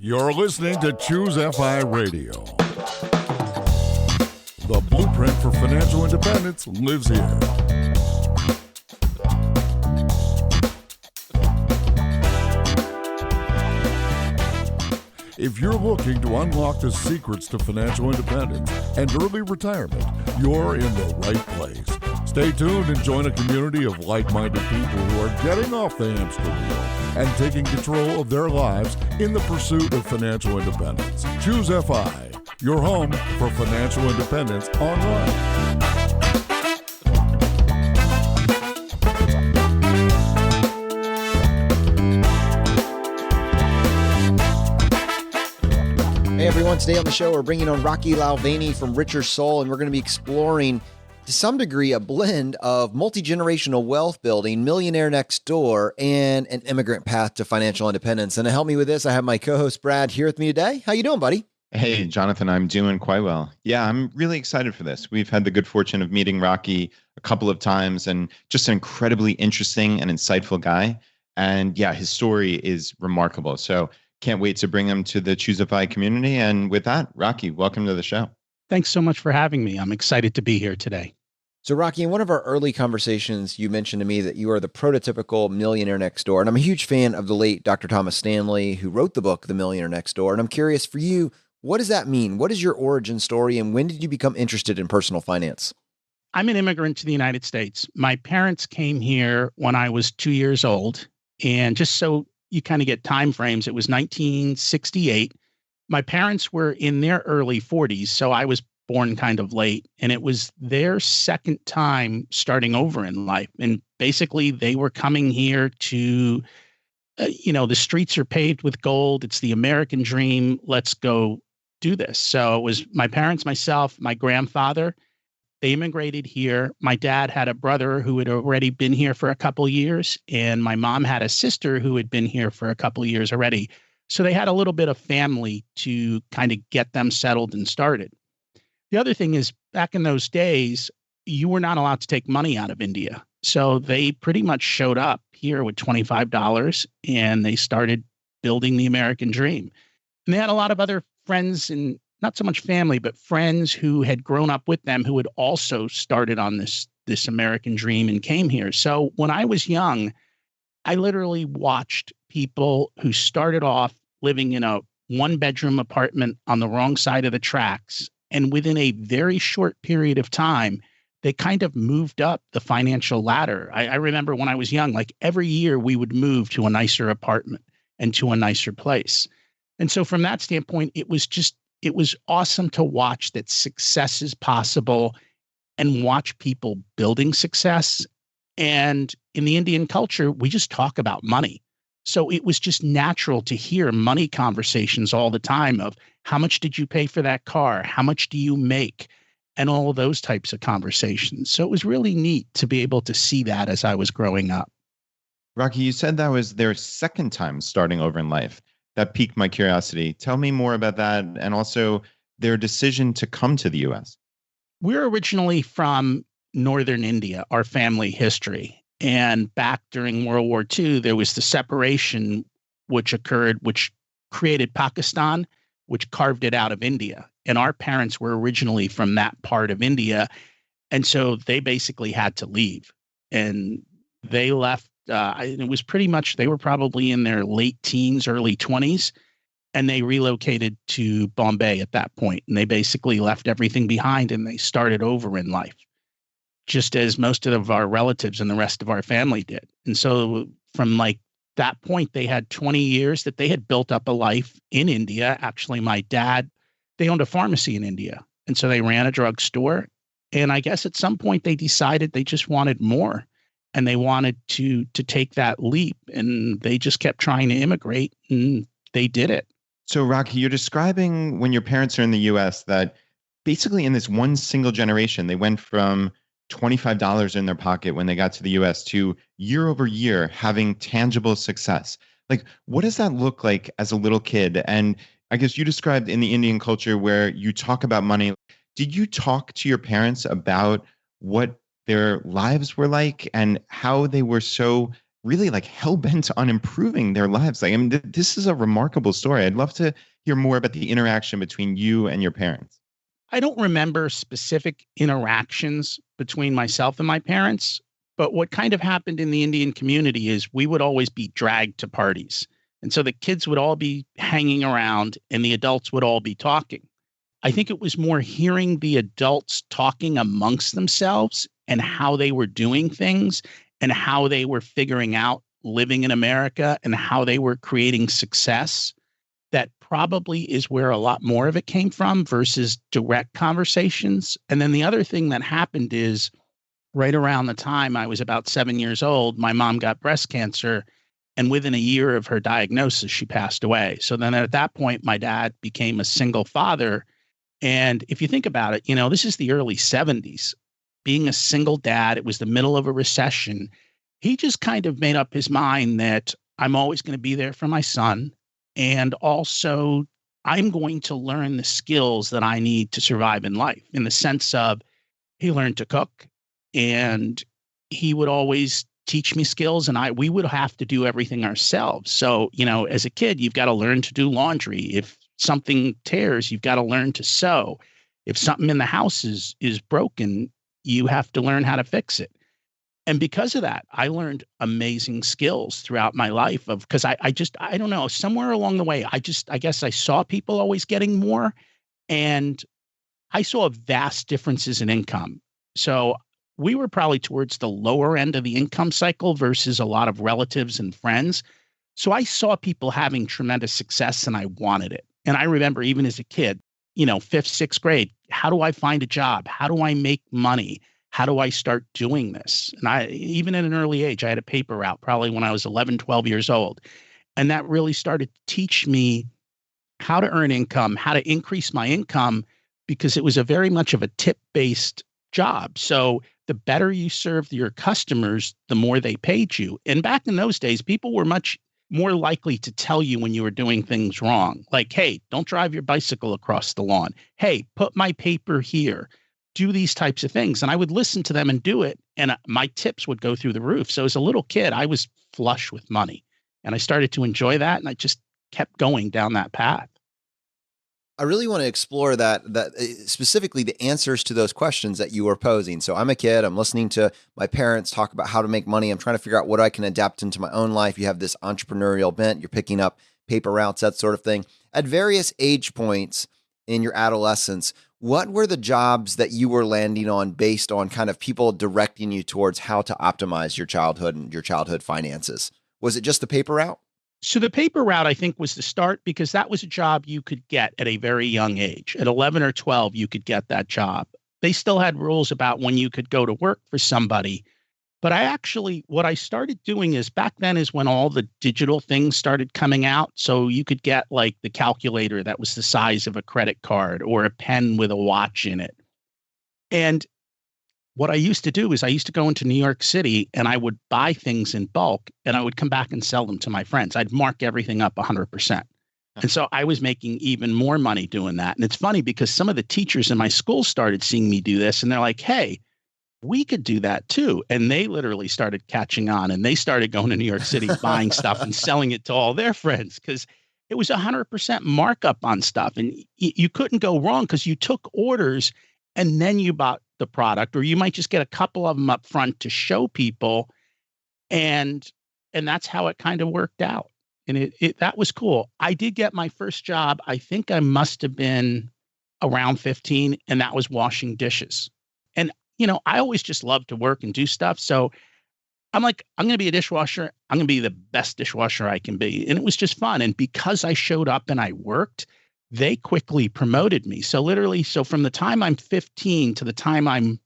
You're listening to Choose FI Radio. The blueprint for financial independence lives here. If you're looking to unlock the secrets to financial independence and early retirement, you're in the right place. Stay tuned and join a community of like-minded people who are getting off the hamster wheel and taking control of their lives in the pursuit of financial independence. Choose FI, your home for financial independence online. Hey everyone, today on the show we're bringing on Rocky Lalvani from Richer Soul, and we're going to be exploring to some degree a blend of multi-generational wealth building, Millionaire Next Door, and an immigrant path to financial independence. And to help me with this, I have my co-host Brad here with me today. How you doing, buddy? Hey, Jonathan, I'm doing quite well. Yeah, I'm really excited for this. We've had the good fortune of meeting Rocky a couple of times, and just an incredibly interesting and insightful guy. And yeah, his story is remarkable. So can't wait to bring him to the Choose FI community. And with that, Rocky, welcome to the show. Thanks so much for having me. I'm excited to be here today. So Rocky, in one of our early conversations, you mentioned to me that you are the prototypical millionaire next door. And I'm a huge fan of the late Dr. Thomas Stanley, who wrote the book, The Millionaire Next Door. And I'm curious for you, what does that mean? What is your origin story? And when did you become interested in personal finance? I'm an immigrant to the United States. My parents came here when I was 2 years old. And just so you kind of get time frames, it was 1968. My parents were in their early 40s, so I was born kind of late. And it was their second time starting over in life. And basically, they were coming here to, the streets are paved with gold. It's the American dream. Let's go do this. So it was my parents, myself, my grandfather. They immigrated here. My dad had a brother who had already been here for a couple of years, and my mom had a sister who had been here for a couple of years already. So they had a little bit of family to kind of get them settled and started. The other thing is, back in those days, you were not allowed to take money out of India. So they pretty much showed up here with $25 and they started building the American dream. And they had a lot of other friends, and not so much family, but friends who had grown up with them who had also started on this American dream and came here. So when I was young, I literally watched people who started off living in a one-bedroom apartment on the wrong side of the tracks. And within a very short period of time, they kind of moved up the financial ladder. I remember when I was young, like every year we would move to a nicer apartment and to a nicer place. And so from that standpoint, it was awesome to watch that success is possible and watch people building success. And in the Indian culture, we just talk about money. So it was just natural to hear money conversations all the time of how much did you pay for that car? How much do you make? And all of those types of conversations. So it was really neat to be able to see that as I was growing up. Rocky, you said that was their second time starting over in life. That piqued my curiosity. Tell me more about that, and also their decision to come to the U.S. We're originally from northern India, our family history. And back during World War II, there was the separation which occurred, which created Pakistan, which carved it out of India. And our parents were originally from that part of India. And so they basically had to leave. And they left. It was pretty much, they were probably in their late teens, early 20s, and they relocated to Bombay at that point. And they basically left everything behind and they started over in life, just as most of our relatives and the rest of our family did. And so from like that point, they had 20 years that they had built up a life in India. Actually, my dad, they owned a pharmacy in India. And so they ran a drugstore. And I guess at some point they decided they just wanted more. And they wanted to take that leap, and they just kept trying to immigrate, and they did it. So, Rocky, you're describing when your parents are in the U.S. that basically in this one single generation, they went from $25 in their pocket when they got to the U.S. to year over year having tangible success. Like, what does that look like as a little kid? And I guess you described in the Indian culture where you talk about money. Did you talk to your parents about what their lives were like and how they were so really like hell-bent on improving their lives. Like, I mean, this is a remarkable story. I'd love to hear more about the interaction between you and your parents. I don't remember specific interactions between myself and my parents, but what kind of happened in the Indian community is we would always be dragged to parties. And so the kids would all be hanging around and the adults would all be talking. I think it was more hearing the adults talking amongst themselves and how they were doing things and how they were figuring out living in America and how they were creating success. That probably is where a lot more of it came from versus direct conversations. And then the other thing that happened is right around the time I was about 7 years old, my mom got breast cancer. And within a year of her diagnosis, she passed away. So then at that point, my dad became a single father. And if you think about it, this is the early 70s. Being a single dad, it was the middle of a recession. He just kind of made up his mind that I'm always going to be there for my son. And also, I'm going to learn the skills that I need to survive in life, in the sense of he learned to cook and he would always teach me skills and we would have to do everything ourselves. So, as a kid, you've got to learn to do laundry. If something tears, you've got to learn to sew. If something in the house is broken, you have to learn how to fix it. And because of that, I learned amazing skills throughout my life because I don't know, somewhere along the way, I guess I saw people always getting more and I saw vast differences in income. So we were probably towards the lower end of the income cycle versus a lot of relatives and friends. So I saw people having tremendous success and I wanted it. And I remember even as a kid, 5th, 6th grade, how do I find a job? How do I make money? How do I start doing this? And even at an early age, I had a paper route probably when I was 11, 12 years old. And that really started to teach me how to earn income, how to increase my income, because it was a very much of a tip-based job. So the better you served your customers, the more they paid you. And back in those days, people were much more likely to tell you when you were doing things wrong. Like, hey, don't drive your bicycle across the lawn. Hey, put my paper here. Do these types of things. And I would listen to them and do it. And my tips would go through the roof. So as a little kid, I was flush with money and I started to enjoy that. And I just kept going down that path. I really want to explore that specifically the answers to those questions that you were posing. So I'm a kid, I'm listening to my parents talk about how to make money. I'm trying to figure out what I can adapt into my own life. You have this entrepreneurial bent, you're picking up paper routes, that sort of thing. At various age points in your adolescence, what were the jobs that you were landing on based on kind of people directing you towards how to optimize your childhood and your childhood finances? Was it just the paper route? So the paper route, I think, was the start because that was a job you could get at a very young age. At 11 or 12, you could get that job. They still had rules about when you could go to work for somebody. But what I started doing is back then is when all the digital things started coming out. So you could get like the calculator that was the size of a credit card or a pen with a watch in it. And what I used to do is I used to go into New York City and I would buy things in bulk and I would come back and sell them to my friends. I'd mark everything up 100%. And so I was making even more money doing that. And it's funny because some of the teachers in my school started seeing me do this and they're like, hey, we could do that too. And they literally started catching on and they started going to New York City, buying stuff and selling it to all their friends because it was 100% markup on stuff. And you couldn't go wrong because you took orders and then you bought the product, or you might just get a couple of them up front to show people. And that's how it kind of worked out. And that was cool. I did get my first job. I think I must have been around 15 and that was washing dishes. And, I always just loved to work and do stuff. So I'm like, I'm going to be a dishwasher. I'm going to be the best dishwasher I can be. And it was just fun. And because I showed up and I worked, they quickly promoted me. So from the time I'm 15 to the time I'm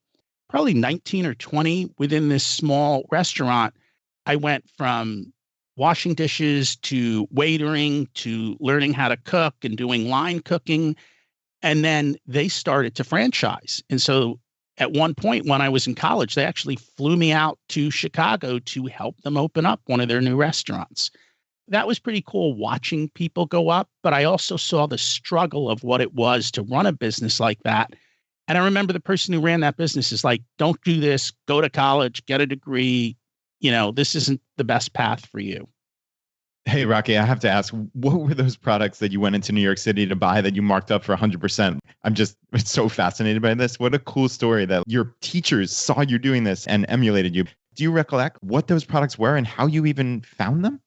probably 19 or 20 within this small restaurant, I went from washing dishes to waitering to learning how to cook and doing line cooking. And then they started to franchise. And so at one point when I was in college, they actually flew me out to Chicago to help them open up one of their new restaurants. That was pretty cool watching people go up, but I also saw the struggle of what it was to run a business like that. And I remember the person who ran that business is like, don't do this, go to college, get a degree, this isn't the best path for you. Hey, Rocky, I have to ask, what were those products that you went into New York City to buy that you marked up for 100%? I'm just so fascinated by this. What a cool story that your teachers saw you doing this and emulated you. Do you recollect what those products were and how you even found them?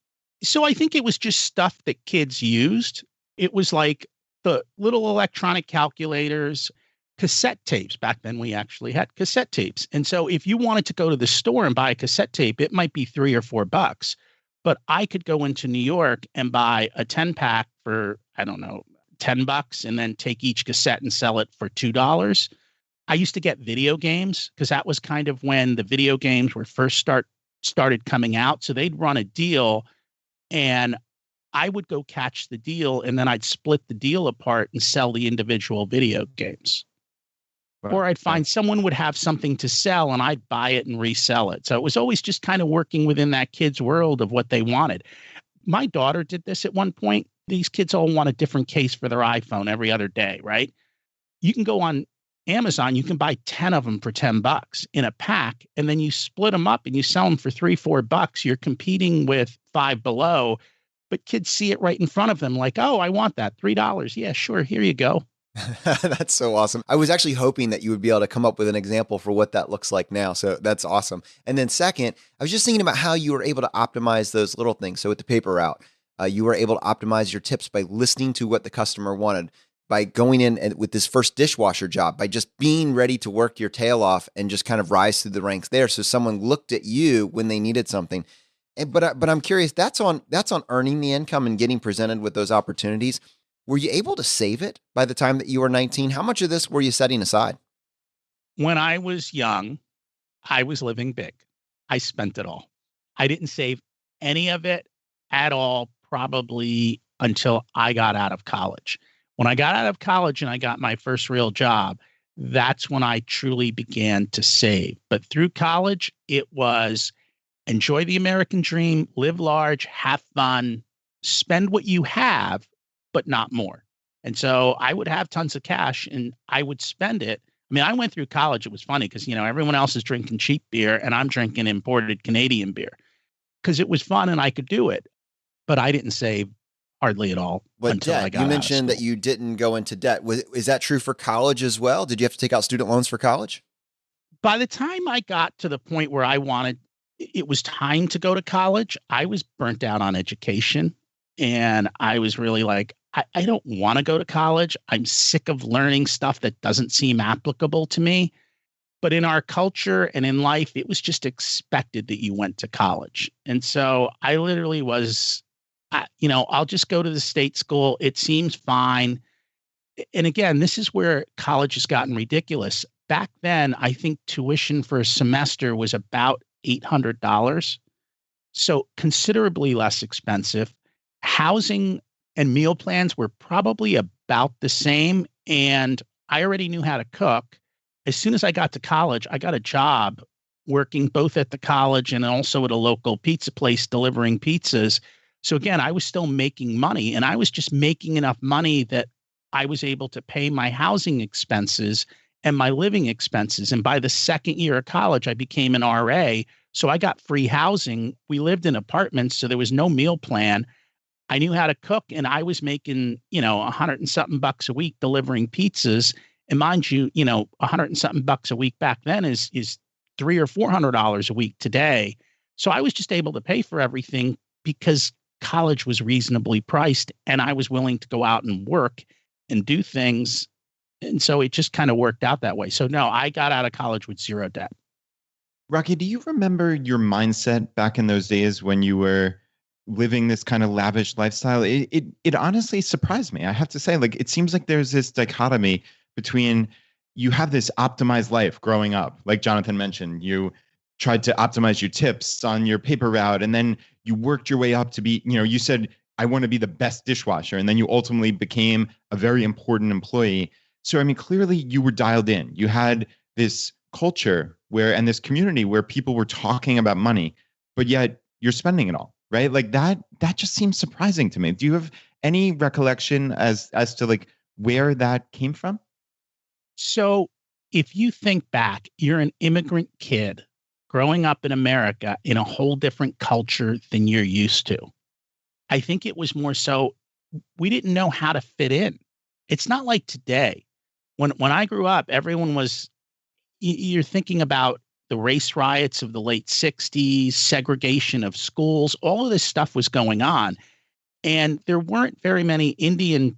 So I think it was just stuff that kids used. It was like the little electronic calculators, cassette tapes. Back then, we actually had cassette tapes. And so if you wanted to go to the store and buy a cassette tape, it might be $3 or $4. But I could go into New York and buy a 10-pack for, I don't know, $10 and then take each cassette and sell it for $2. I used to get video games because that was kind of when the video games were first started coming out. So they'd run a deal and I would go catch the deal and then I'd split the deal apart and sell the individual video games. Or I'd find someone would have something to sell and I'd buy it and resell it. So it was always just kind of working within that kid's world of what they wanted. My daughter did this at one point. These kids all want a different case for their iPhone every other day, right? You can go on Amazon, you can buy 10 of them for $10 in a pack, and then you split them up and you sell them for $3, $4. You're competing with Five Below, but kids see it right in front of them like, oh, I want that, $3. Yeah, sure, here you go. That's so awesome. I was actually hoping that you would be able to come up with an example for what that looks like now. So that's awesome. And then second, I was just thinking about how you were able to optimize those little things. So with the paper route, you were able to optimize your tips by listening to what the customer wanted, by going in and with this first dishwasher job, by just being ready to work your tail off and just kind of rise through the ranks there. So someone looked at you when they needed something. But I'm curious, that's on earning the income and getting presented with those opportunities. Were you able to save it by the time that you were 19? How much of this were you setting aside? When I was young, I was living big. I spent it all. I didn't save any of it at all, probably until I got out of college. When I got out of college and I got my first real job, that's when I truly began to save. But through college, it was enjoy the American dream, live large, have fun, spend what you have, but not more. And so I would have tons of cash and I would spend it. I mean, I went through college. It was funny because, everyone else is drinking cheap beer and I'm drinking imported Canadian beer because it was fun and I could do it. But I didn't save hardly at all. But until I got you mentioned that you didn't go into debt. Is that true for college as well? Did you have to take out student loans for college? By the time I got to the point where it was time to go to college, I was burnt out on education. And I was really like, I don't want to go to college. I'm sick of learning stuff that doesn't seem applicable to me. But in our culture and in life, it was just expected that you went to college. And so I literally was, I'll just go to the state school. It seems fine. And again, this is where college has gotten ridiculous. Back then, I think tuition for a semester was about $800. So considerably less expensive. Housing and meal plans were probably about the same. And I already knew how to cook. As soon as I got to college, I got a job working both at the college and also at a local pizza place delivering pizzas. So again, I was still making money and I was just making enough money that I was able to pay my housing expenses and my living expenses. And by the second year of college, I became an RA. So I got free housing. We lived in apartments, so there was no meal plan. I knew how to cook and I was making, $100 and something a week delivering pizzas. And mind you, $100 and something a week back then is $300 or $400 a week today. So I was just able to pay for everything because college was reasonably priced and I was willing to go out and work and do things. And so it just kind of worked out that way. So no, I got out of college with zero debt. Rocky, do you remember your mindset back in those days when you were living this kind of lavish lifestyle? It honestly surprised me. I have to say, it seems like there's this dichotomy between you have this optimized life growing up. Like Jonathan mentioned, you tried to optimize your tips on your paper route, and then you worked your way up to be, you said, I want to be the best dishwasher. And then you ultimately became a very important employee. So, I mean, clearly you were dialed in. You had this culture and this community where people were talking about money, but yet you're spending it all, right? Like that just seems surprising to me. Do you have any recollection as to where that came from? So if you think back, you're an immigrant kid growing up in America in a whole different culture than you're used to. I think it was more so we didn't know how to fit in. It's not like today. When I grew up, everyone was you're thinking about the race riots of the late 60s, segregation of schools, all of this stuff was going on. And there weren't very many Indian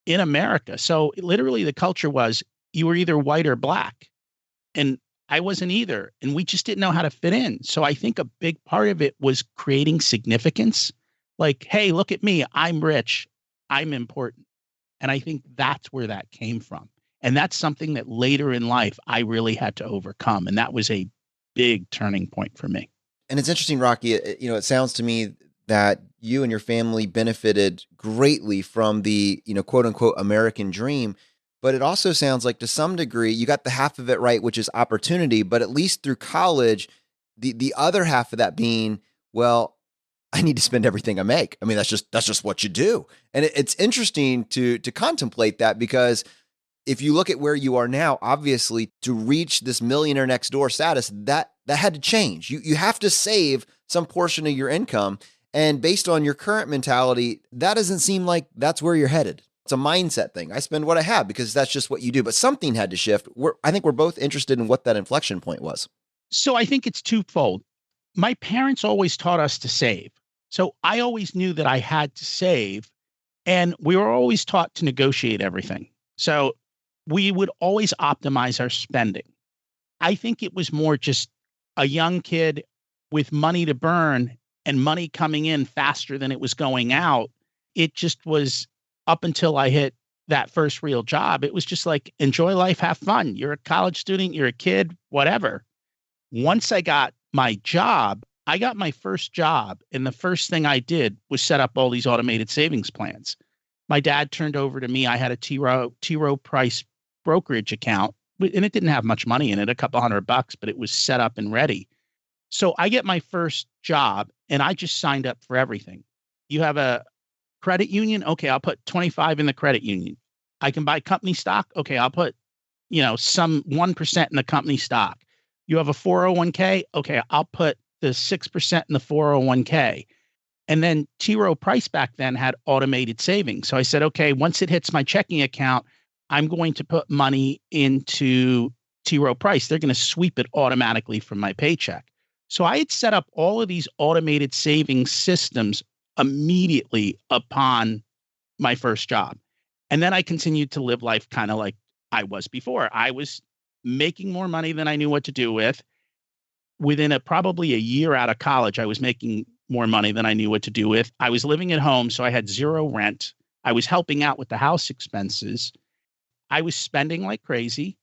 in America. So literally the culture was you were either white or black. And I wasn't either. And we just didn't know how to fit in. So I think a big part of it was creating significance. Like, hey, look at me. I'm rich. I'm important. And I think that's where that came from. And that's something that later in life I really had to overcome. And that was a big turning point for me. And it's interesting, Rocky, it sounds to me that you and your family benefited greatly from the, quote unquote, American dream. But it also sounds like to some degree, you got the half of it right, which is opportunity, but at least through college, the other half of that being, well, I need to spend everything I make. I mean, that's just what you do. And it's interesting to contemplate that, because if you look at where you are now, obviously to reach this millionaire next door status, that had to change. You have to save some portion of your income. And based on your current mentality, that doesn't seem like that's where you're headed. It's a mindset thing. I spend what I have because that's just what you do. But something had to shift. I think we're both interested in what that inflection point was. So I think it's twofold. My parents always taught us to save. So I always knew that I had to save. And we were always taught to negotiate everything. So we would always optimize our spending. I think it was more just a young kid with money to burn and money coming in faster than it was going out. It just was up until I hit that first real job. It was just like, enjoy life, have fun. You're a college student, you're a kid, whatever. Once I got my job, I got my first job. And the first thing I did was set up all these automated savings plans. My dad turned over to me. I had a T. Rowe Price brokerage account, and it didn't have much money in it, a couple $100, but it was set up and ready. So I get my first job and I just signed up for everything. You have a credit union? Okay, I'll put 25 in the credit union. I can buy company stock? Okay, I'll put, some 1% in the company stock. You have a 401k? Okay, I'll put the 6% in the 401k. And then T. Rowe Price back then had automated savings. So I said, okay, once it hits my checking account, I'm going to put money into T. Rowe Price. They're going to sweep it automatically from my paycheck. So I had set up all of these automated savings systems immediately upon my first job. And then I continued to live life kind of like I was before. I was making more money than I knew what to do with. Within probably a year out of college, I was making more money than I knew what to do with. I was living at home, so I had zero rent. I was helping out with the house expenses. I was spending like crazy.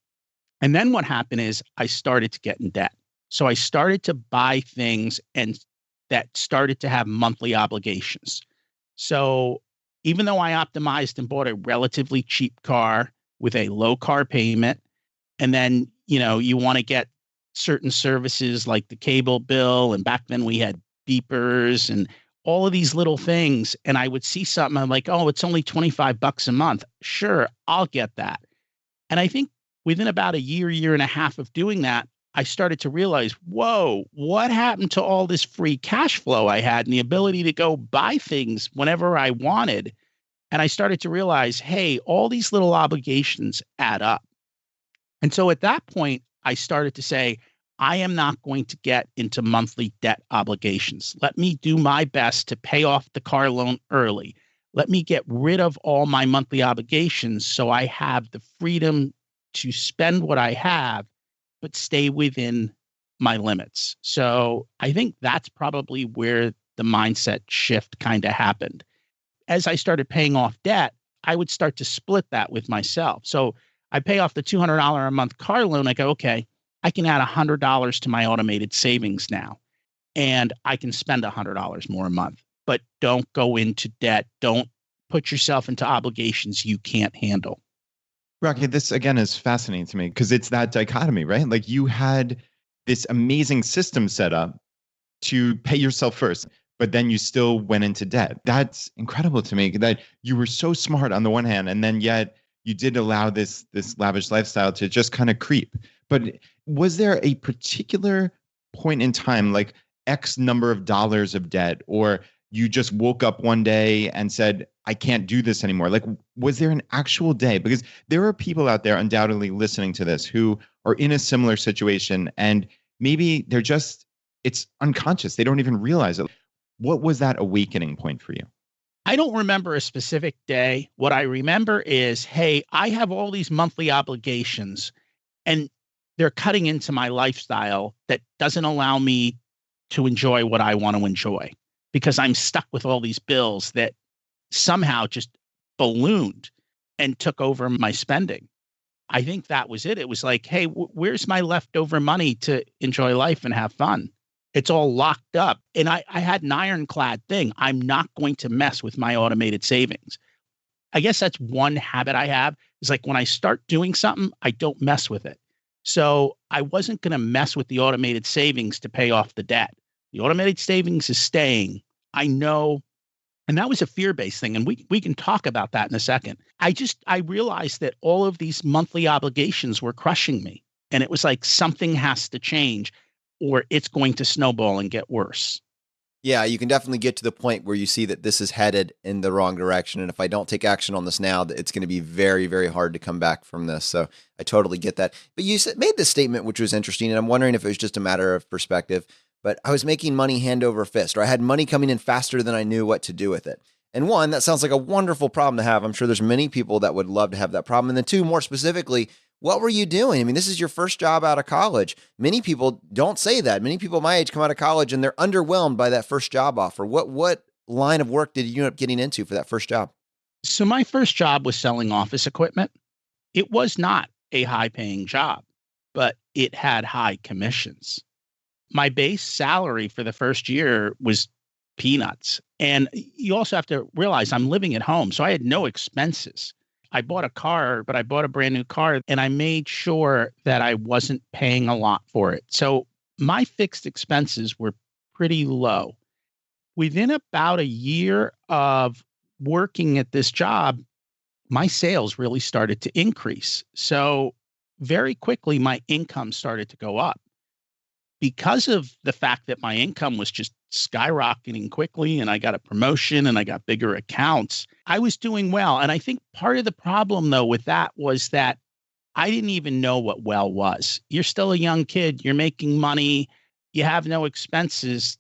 And then what happened is I started to get in debt. So I started to buy things and that started to have monthly obligations. So even though I optimized and bought a relatively cheap car with a low car payment, and then, you want to get certain services like the cable bill. And back then we had beepers and all of these little things. And I would see something, I'm like, oh, it's only $25 a month. Sure, I'll get that. And I think within about a year and a half of doing that, I started to realize, whoa, what happened to all this free cash flow I had and the ability to go buy things whenever I wanted? And I started to realize, hey, all these little obligations add up. And so at that point, I started to say, I am not going to get into monthly debt obligations. Let me do my best to pay off the car loan early. Let me get rid of all my monthly obligations so I have the freedom to spend what I have, but stay within my limits. So I think that's probably where the mindset shift kind of happened. As I started paying off debt, I would start to split that with myself. So I pay off the $200 a month car loan. I go, okay, I can add $100 to my automated savings now, and I can spend $100 more a month, but don't go into debt. Don't put yourself into obligations you can't handle. Rocky, this again is fascinating to me because it's that dichotomy, right? Like you had this amazing system set up to pay yourself first, but then you still went into debt. That's incredible to me that you were so smart on the one hand, and then yet you did allow this lavish lifestyle to just kind of creep. But was there a particular point in time, like X number of dollars of debt, or you just woke up one day and said, I can't do this anymore? Like, was there an actual day? Because there are people out there undoubtedly listening to this who are in a similar situation, and maybe it's unconscious. They don't even realize it. What was that awakening point for you? I don't remember a specific day. What I remember is, hey, I have all these monthly obligations and they're cutting into my lifestyle that doesn't allow me to enjoy what I want to enjoy because I'm stuck with all these bills that somehow just ballooned and took over my spending. I think that was it. It was like, hey, where's my leftover money to enjoy life and have fun? It's all locked up. And I had an ironclad thing. I'm not going to mess with my automated savings. I guess that's one habit I have is like when I start doing something, I don't mess with it. So I wasn't going to mess with the automated savings to pay off the debt. The automated savings is staying. I know. And that was a fear-based thing. And we can talk about that in a second. I realized that all of these monthly obligations were crushing me. And it was like something has to change or it's going to snowball and get worse. Yeah, you can definitely get to the point where you see that this is headed in the wrong direction. And if I don't take action on this now, it's going to be very, very hard to come back from this. So I totally get that. But you made this statement, which was interesting. And I'm wondering if it was just a matter of perspective. But I was making money hand over fist, or I had money coming in faster than I knew what to do with it. And one, that sounds like a wonderful problem to have. I'm sure there's many people that would love to have that problem. And then two, more specifically, what were you doing? I mean, this is your first job out of college. Many people don't say that. Many people my age come out of college and they're underwhelmed by that first job offer. What line of work did you end up getting into for that first job? So my first job was selling office equipment. It was not a high-paying job, but it had high commissions. My base salary for the first year was peanuts. And you also have to realize I'm living at home, so I had no expenses. I bought a car, but I bought a brand new car and I made sure that I wasn't paying a lot for it. So my fixed expenses were pretty low. Within about a year of working at this job, my sales really started to increase. So very quickly, my income started to go up. Because of the fact that my income was just skyrocketing quickly and I got a promotion and I got bigger accounts, I was doing well. And I think part of the problem, though, with that was that I didn't even know what well was. You're still a young kid. You're making money. You have no expenses.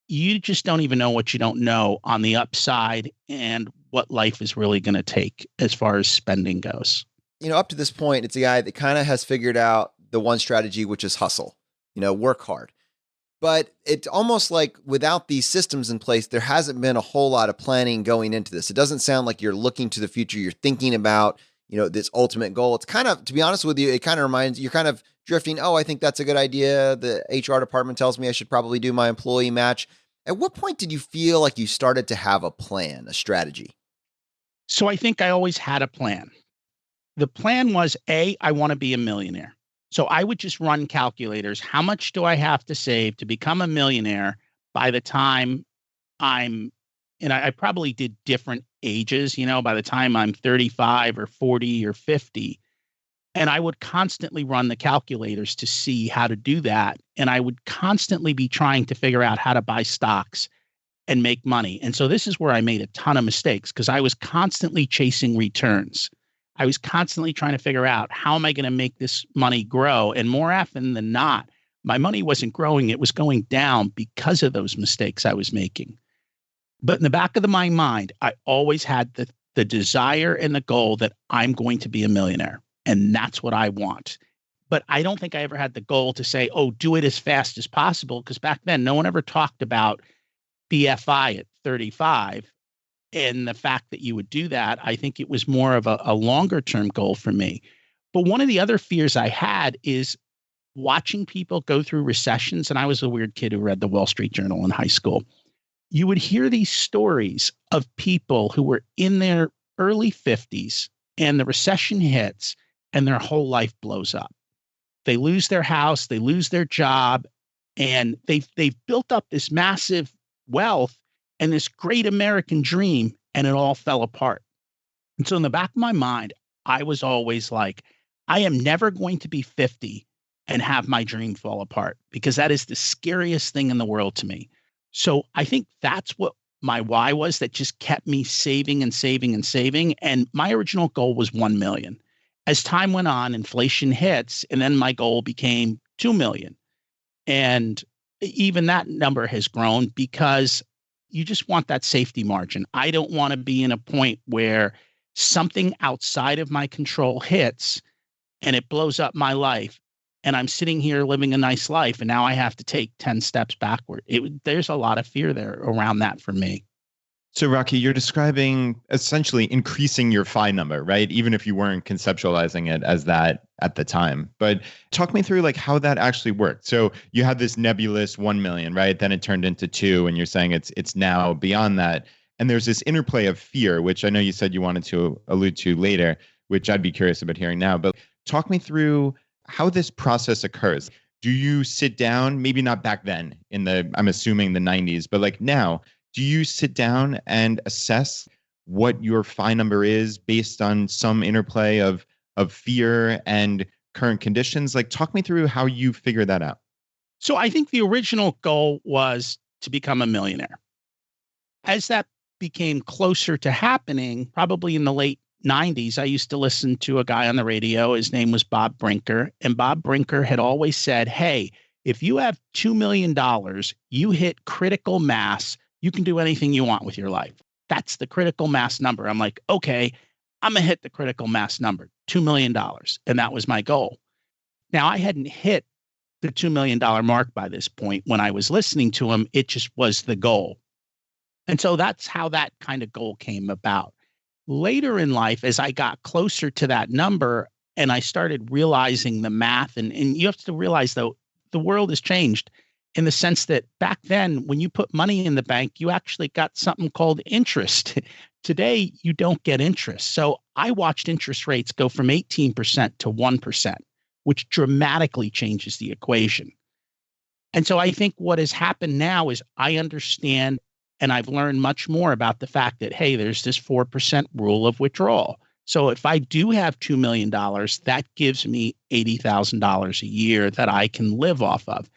You just don't even know what you don't know on the upside and what life is really going to take as far as spending goes. Up to this point, it's a guy that kind of has figured out the one strategy, which is hustle. Work hard. But it's almost like without these systems in place, there hasn't been a whole lot of planning going into this. It doesn't sound like you're looking to the future. You're thinking about, this ultimate goal. It's kind of, to be honest with you, it kind of reminds you're kind of drifting. Oh, I think that's a good idea. The HR department tells me I should probably do my employee match. At what point did you feel like you started to have a plan, a strategy? So I think I always had a plan. The plan was, I want to be a millionaire. So I would just run calculators. How much do I have to save to become a millionaire by the time and I probably did different ages, by the time I'm 35 or 40 or 50. And I would constantly run the calculators to see how to do that. And I would constantly be trying to figure out how to buy stocks and make money. And so this is where I made a ton of mistakes because I was constantly chasing returns. I was constantly trying to figure out how am I going to make this money grow? And more often than not, my money wasn't growing. It was going down because of those mistakes I was making. But in the back of my mind, I always had the desire and the goal that I'm going to be a millionaire. And that's what I want. But I don't think I ever had the goal to say, do it as fast as possible. Because back then, no one ever talked about BFI at 35. And the fact that you would do that, I think it was more of a longer term goal for me. But one of the other fears I had is watching people go through recessions. And I was a weird kid who read the Wall Street Journal in high school. You would hear these stories of people who were in their early 50s and the recession hits and their whole life blows up. They lose their house, they lose their job, and they've built up this massive wealth and this great American dream, and it all fell apart. And so in the back of my mind, I was always like, I am never going to be 50 and have my dream fall apart, because that is the scariest thing in the world to me. So I think that's what my why was, that just kept me saving and saving and saving. And my original goal was 1 million. As time went on, inflation hits, and then my goal became 2 million. And even that number has grown because you just want that safety margin. I don't want to be in a point where something outside of my control hits and it blows up my life, and I'm sitting here living a nice life, and now I have to take 10 steps backward. There's a lot of fear there around that for me. So, Rocky, you're describing essentially increasing your phi number, right? Even if you weren't conceptualizing it as that at the time. But talk me through like how that actually worked. So you had this nebulous 1 million, right? Then it turned into 2, and you're saying it's now beyond that. And there's this interplay of fear, which I know you said you wanted to allude to later, which I'd be curious about hearing now. But talk me through how this process occurs. Do you sit down, maybe not back then in I'm assuming the 90s, but like now, do you sit down and assess what your phi number is based on some interplay of fear and current conditions? Like, talk me through how you figure that out. So I think the original goal was to become a millionaire. As that became closer to happening, probably in the late 90s, I used to listen to a guy on the radio. His name was Bob Brinker. And Bob Brinker had always said, hey, if you have $2 million, you hit critical mass, you can do anything you want with your life. That's the critical mass number. I'm like, okay, I'm going to hit the critical mass number, $2 million. And that was my goal. Now, I hadn't hit the $2 million mark by this point when I was listening to him. It just was the goal. And so that's how that kind of goal came about. Later in life, as I got closer to that number and I started realizing the math, and you have to realize, though, the world has changed in the sense that back then, when you put money in the bank, you actually got something called interest. Today, you don't get interest. So I watched interest rates go from 18% to 1%, which dramatically changes the equation. And so I think what has happened now is I understand, and I've learned much more about the fact that, hey, there's this 4% rule of withdrawal. So if I do have $2 million, that gives me $80,000 a year that I can live off of.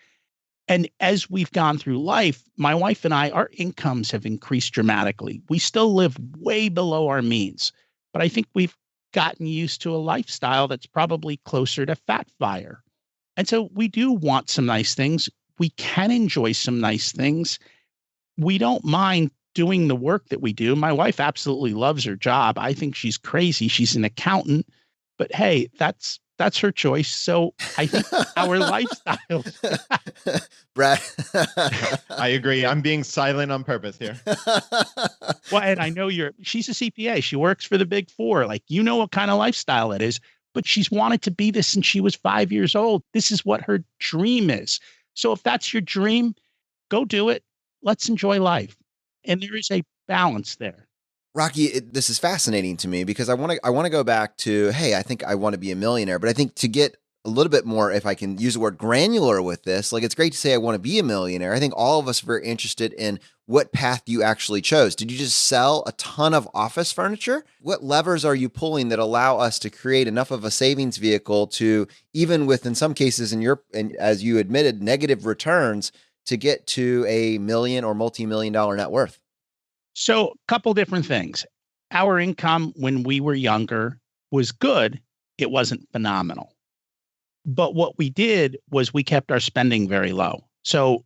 And as we've gone through life, my wife and I, our incomes have increased dramatically. We still live way below our means, but I think we've gotten used to a lifestyle that's probably closer to fat fire. And so we do want some nice things. We can enjoy some nice things. We don't mind doing the work that we do. My wife absolutely loves her job. I think she's crazy. She's an accountant, but hey, that's her choice. So I think our lifestyle. Brad. I agree. I'm being silent on purpose here. Well, and I know she's a CPA. She works for the Big Four. Like, you know what kind of lifestyle it is, but she's wanted to be this since she was 5 years old. This is what her dream is. So if that's your dream, go do it. Let's enjoy life. And there is a balance there. Rocky, this is fascinating to me because I want to go back to, hey, I think I want to be a millionaire, but I think to get a little bit more, if I can use the word granular with this, like it's great to say I want to be a millionaire. I think all of us are very interested in what path you actually chose. Did you just sell a ton of office furniture? What levers are you pulling that allow us to create enough of a savings vehicle to, even with, in some cases, and as you admitted, negative returns, to get to a million or multi-million-dollar net worth? So a couple different things. Our income when we were younger was good. It wasn't phenomenal. But what we did was we kept our spending very low. So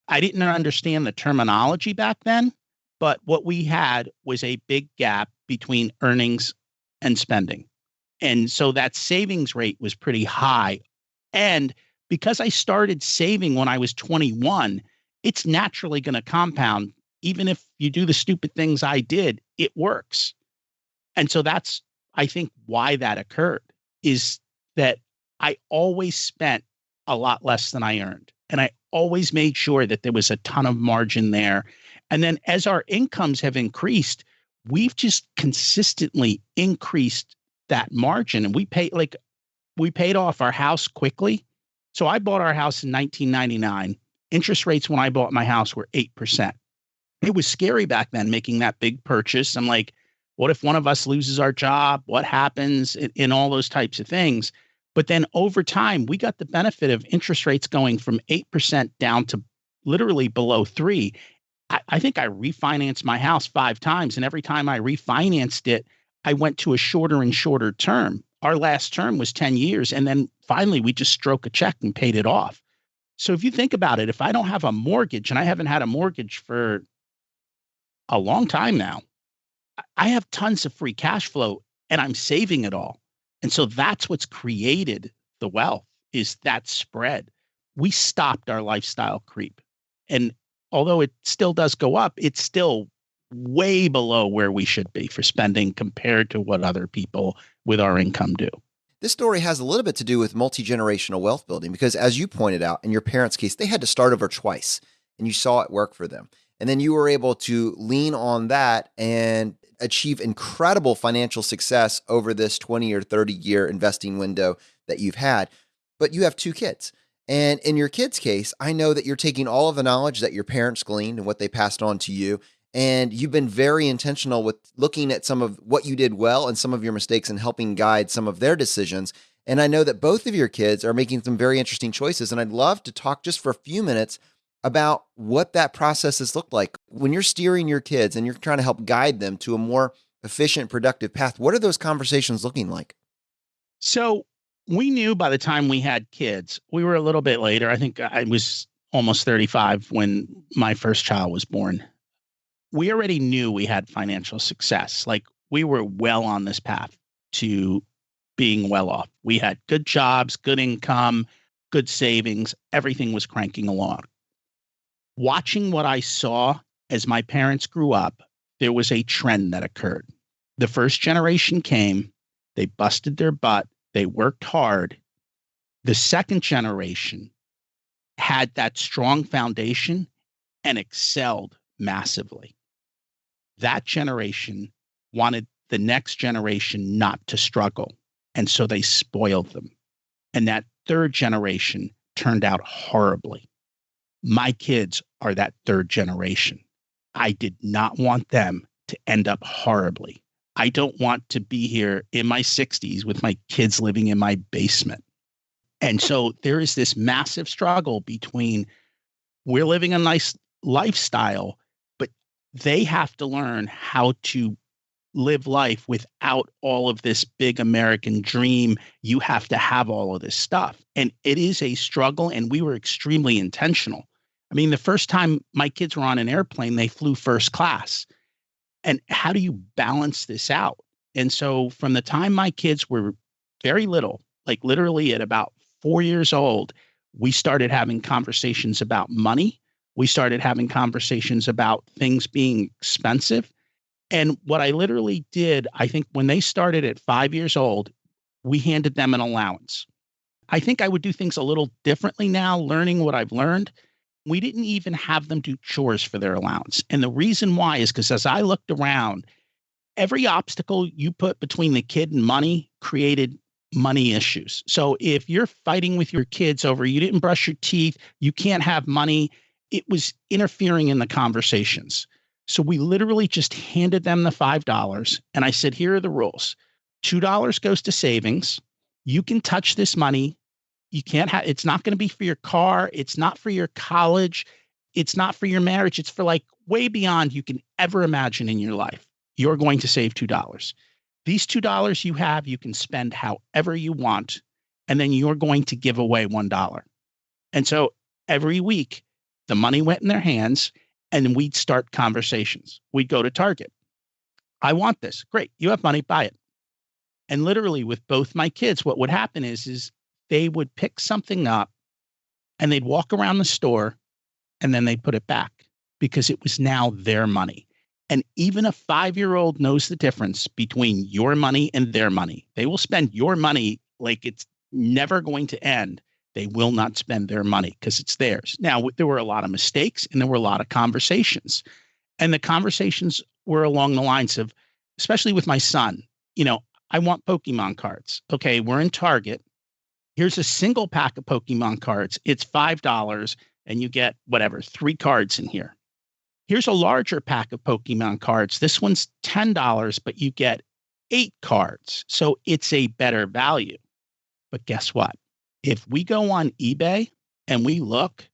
I didn't understand the terminology back then, but what we had was a big gap between earnings and spending. And so that savings rate was pretty high. And because I started saving when I was 21, it's naturally going to compound. Even if you do the stupid things I did, it works. And so that's, I think, why that occurred, is that I always spent a lot less than I earned. And I always made sure that there was a ton of margin there. And then as our incomes have increased, we've just consistently increased that margin. And we paid off our house quickly. So I bought our house in 1999. Interest rates when I bought my house were 8%. It was scary back then making that big purchase. I'm like, what if one of us loses our job? What happens in all those types of things? But then over time, we got the benefit of interest rates going from 8% down to literally below 3. I think I refinanced my house 5 times, and every time I refinanced it, I went to a shorter and shorter term. Our last term was 10 years, and then finally we just stroke a check and paid it off. So if you think about it, if I don't have a mortgage, and I haven't had a mortgage for a long time now, I have tons of free cash flow and I'm saving it all. And so that's what's created the wealth, is that spread. We stopped our lifestyle creep. And although it still does go up, it's still way below where we should be for spending compared to what other people with our income do. This story has a little bit to do with multi-generational wealth building because, as you pointed out, in your parents' case, they had to start over twice and you saw it work for them. And then you were able to lean on that and achieve incredible financial success over this 20 or 30 year investing window that you've had. But you have 2 kids. And in your kids' case, I know that you're taking all of the knowledge that your parents gleaned and what they passed on to you. And you've been very intentional with looking at some of what you did well and some of your mistakes and helping guide some of their decisions. And I know that both of your kids are making some very interesting choices. And I'd love to talk just for a few minutes about what that process has looked like. When you're steering your kids and you're trying to help guide them to a more efficient, productive path, what are those conversations looking like? So we knew by the time we had kids, we were a little bit later. I think I was almost 35 when my first child was born. We already knew we had financial success. Like, we were well on this path to being well off. We had good jobs, good income, good savings. Everything was cranking along. Watching what I saw as my parents grew up, there was a trend that occurred. The first generation came, they busted their butt, they worked hard. The second generation had that strong foundation and excelled massively. That generation wanted the next generation not to struggle, and so they spoiled them. And that third generation turned out horribly. My kids are that third generation. I did not want them to end up horribly. I don't want to be here in my 60s with my kids living in my basement. And so there is this massive struggle between, we're living a nice lifestyle, but they have to learn how to live life without all of this big American dream. You have to have all of this stuff. And it is a struggle, and we were extremely intentional. I mean, the first time my kids were on an airplane, they flew first class. And how do you balance this out? And so from the time my kids were very little, like literally at about 4 years old, we started having conversations about money. We started having conversations about things being expensive. And what I literally did, I think when they started at 5 years old, we handed them an allowance. I think I would do things a little differently now, learning what I've learned. We didn't even have them do chores for their allowance. And the reason why is because as I looked around, every obstacle you put between the kid and money created money issues. So if you're fighting with your kids over, you didn't brush your teeth, you can't have money, it was interfering in the conversations. So we literally just handed them the $5 and I said, here are the rules. $2 goes to savings. You can touch this money. You can't have, it's not going to be for your car. It's not for your college. It's not for your marriage. It's for like way beyond you can ever imagine in your life. You're going to save $2. These $2 you have, you can spend however you want. And then you're going to give away $1. And so every week the money went in their hands and we'd start conversations. We'd go to Target. I want this. Great. You have money, buy it. And literally with both my kids, what would happen is they would pick something up and they'd walk around the store and then they'd put it back because it was now their money. And even a 5-year-old knows the difference between your money and their money. They will spend your money like it's never going to end. They will not spend their money because it's theirs. Now, there were a lot of mistakes and there were a lot of conversations. And the conversations were along the lines of, especially with my son, I want Pokemon cards. Okay, we're in Target. Here's a single pack of Pokemon cards. It's $5 and you get whatever, 3 cards in here. Here's a larger pack of Pokemon cards. This one's $10, but you get 8 cards. So it's a better value. But guess what? If we go on eBay and we look,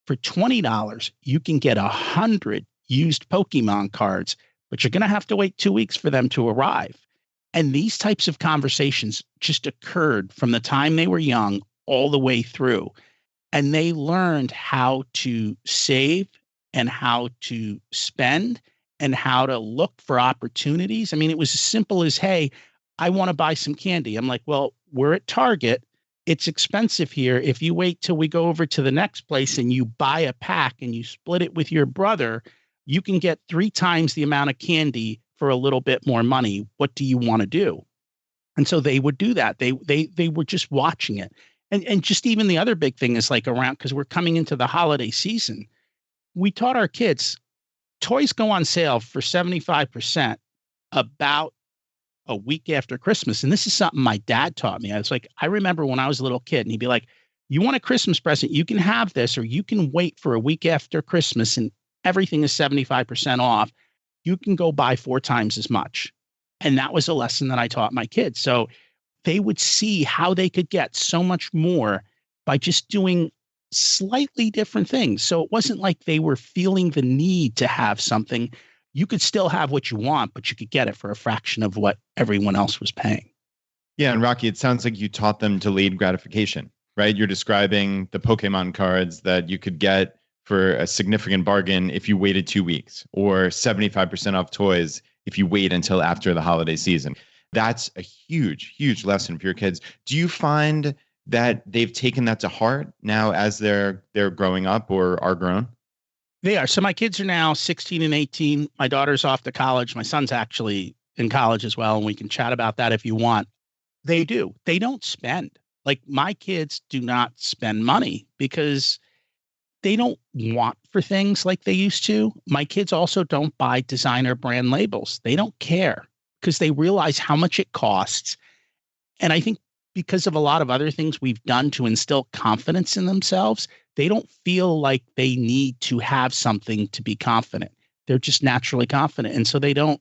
for $20, you can get 100 used Pokemon cards, but you're going to have to wait 2 weeks for them to arrive. And these types of conversations just occurred from the time they were young all the way through. And they learned how to save and how to spend and how to look for opportunities. I mean, it was as simple as, hey, I want to buy some candy. I'm like, well, we're at Target. It's expensive here. If you wait till we go over to the next place and you buy a pack and you split it with your brother, you can get 3 times the amount of candy for a little bit more money. What do you want to do? And so they would do that. They were just watching it. And just even the other big thing is like around, because we're coming into the holiday season, we taught our kids toys go on sale for 75% about a week after Christmas. And this is something my dad taught me. I was like, I remember when I was a little kid and he'd be like, you want a Christmas present, you can have this, or you can wait for a week after Christmas and everything is 75% off. You can go buy 4 times as much. And that was a lesson that I taught my kids. So they would see how they could get so much more by just doing slightly different things. So it wasn't like they were feeling the need to have something. You could still have what you want, but you could get it for a fraction of what everyone else was paying. Yeah. And Rocky, it sounds like you taught them delayed gratification, right? You're describing the Pokemon cards that you could get for a significant bargain if you waited 2 weeks, or 75% off toys if you wait until after the holiday season. That's a huge, huge lesson for your kids. Do you find that they've taken that to heart now as they're growing up or are grown? They are. So my kids are now 16 and 18. My daughter's off to college. My son's actually in college as well. And we can chat about that if you want. They do. They don't spend. Like my kids do not spend money because they don't want for things like they used to. My kids also don't buy designer brand labels. They don't care because they realize how much it costs. And I think because of a lot of other things we've done to instill confidence in themselves, they don't feel like they need to have something to be confident. They're just naturally confident. And so they don't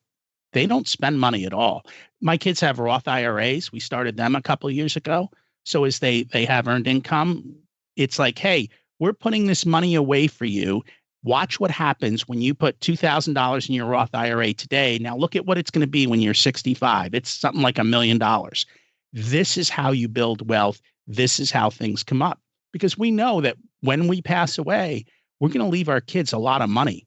spend money at all. My kids have Roth IRAs. We started them a couple of years ago. So as they have earned income, it's like, hey, we're putting this money away for you. Watch what happens when you put $2,000 in your Roth IRA today. Now look at what it's going to be when you're 65. It's something like $1 million. This is how you build wealth. This is how things come up. Because we know that when we pass away, we're going to leave our kids a lot of money.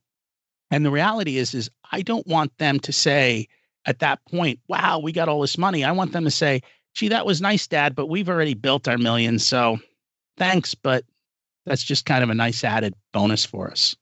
And the reality is I don't want them to say at that point, wow, we got all this money. I want them to say, gee, that was nice, Dad, but we've already built our millions. So thanks, but that's just kind of a nice added bonus for us.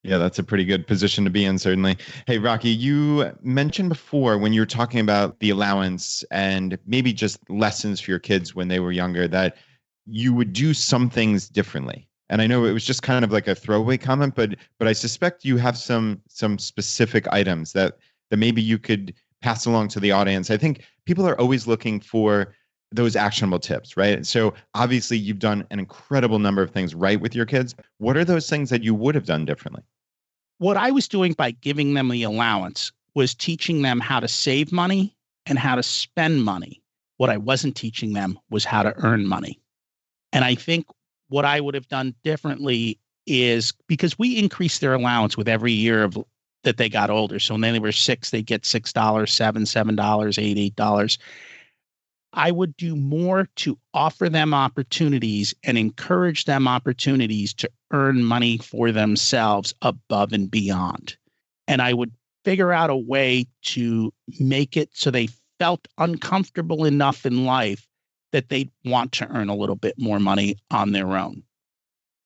Yeah, that's a pretty good position to be in, certainly. Hey, Rocky, you mentioned before when you were talking about the allowance and maybe just lessons for your kids when they were younger that you would do some things differently. And I know it was just kind of like a throwaway comment, but I suspect you have some specific items that maybe you could pass along to the audience. I think people are always looking for those actionable tips, right? So obviously you've done an incredible number of things right with your kids. What are those things that you would have done differently? What I was doing by giving them the allowance was teaching them how to save money and how to spend money. What I wasn't teaching them was how to earn money. And I think what I would have done differently is because we increased their allowance with every year that they got older. So when they were 6, they'd get $6, $7, $8, $8. I would do more to offer them opportunities and encourage them opportunities to earn money for themselves above and beyond. And I would figure out a way to make it so they felt uncomfortable enough in life that they'd want to earn a little bit more money on their own.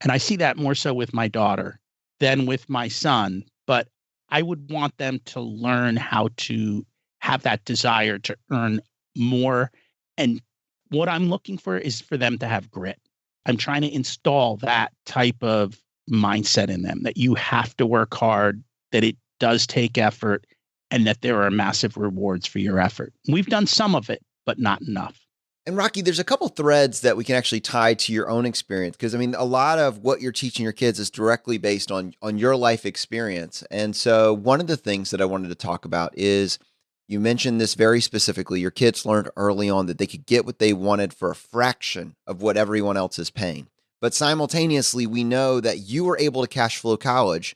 And I see that more so with my daughter than with my son. But I would want them to learn how to have that desire to earn more. And what I'm looking for is for them to have grit. I'm trying to install that type of mindset in them, that you have to work hard, that it does take effort, and that there are massive rewards for your effort. We've done some of it, but not enough. And Rocky, there's a couple threads that we can actually tie to your own experience. Because I mean, a lot of what you're teaching your kids is directly based on your life experience. And so one of the things that I wanted to talk about is You mentioned this very specifically. Your kids learned early on that they could get what they wanted for a fraction of what everyone else is paying. But simultaneously, we know that you were able to cash flow college,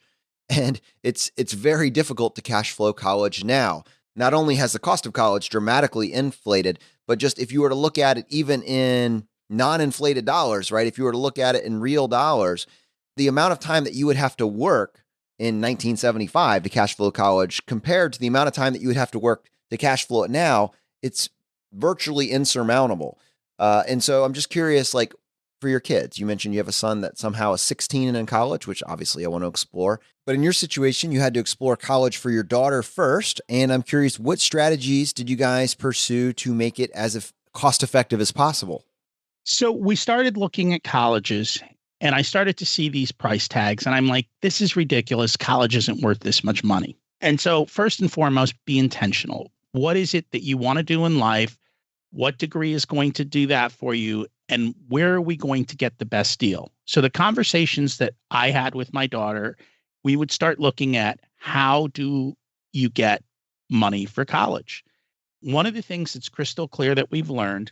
and it's very difficult to cash flow college now. Not only has the cost of college dramatically inflated, but just if you were to look at it even in non-inflated dollars, right? If you were to look at it in real dollars, the amount of time that you would have to work in 1975 to cash flow college compared to the amount of time that you would have to work to cash flow it now, it's virtually insurmountable. And so I'm just curious, like for your kids, you mentioned you have a son that somehow is 16 and in college, which obviously I want to explore. But in your situation, you had to explore college for your daughter first. And I'm curious, what strategies did you guys pursue to make it as cost effective as possible? So we started looking at colleges, and I started to see these price tags, and I'm like, this is ridiculous. College isn't worth this much money. And so first and foremost, be intentional. What is it that you want to do in life? What degree is going to do that for you? And where are we going to get the best deal? So the conversations that I had with my daughter, we would start looking at how do you get money for college? One of the things that's crystal clear that we've learned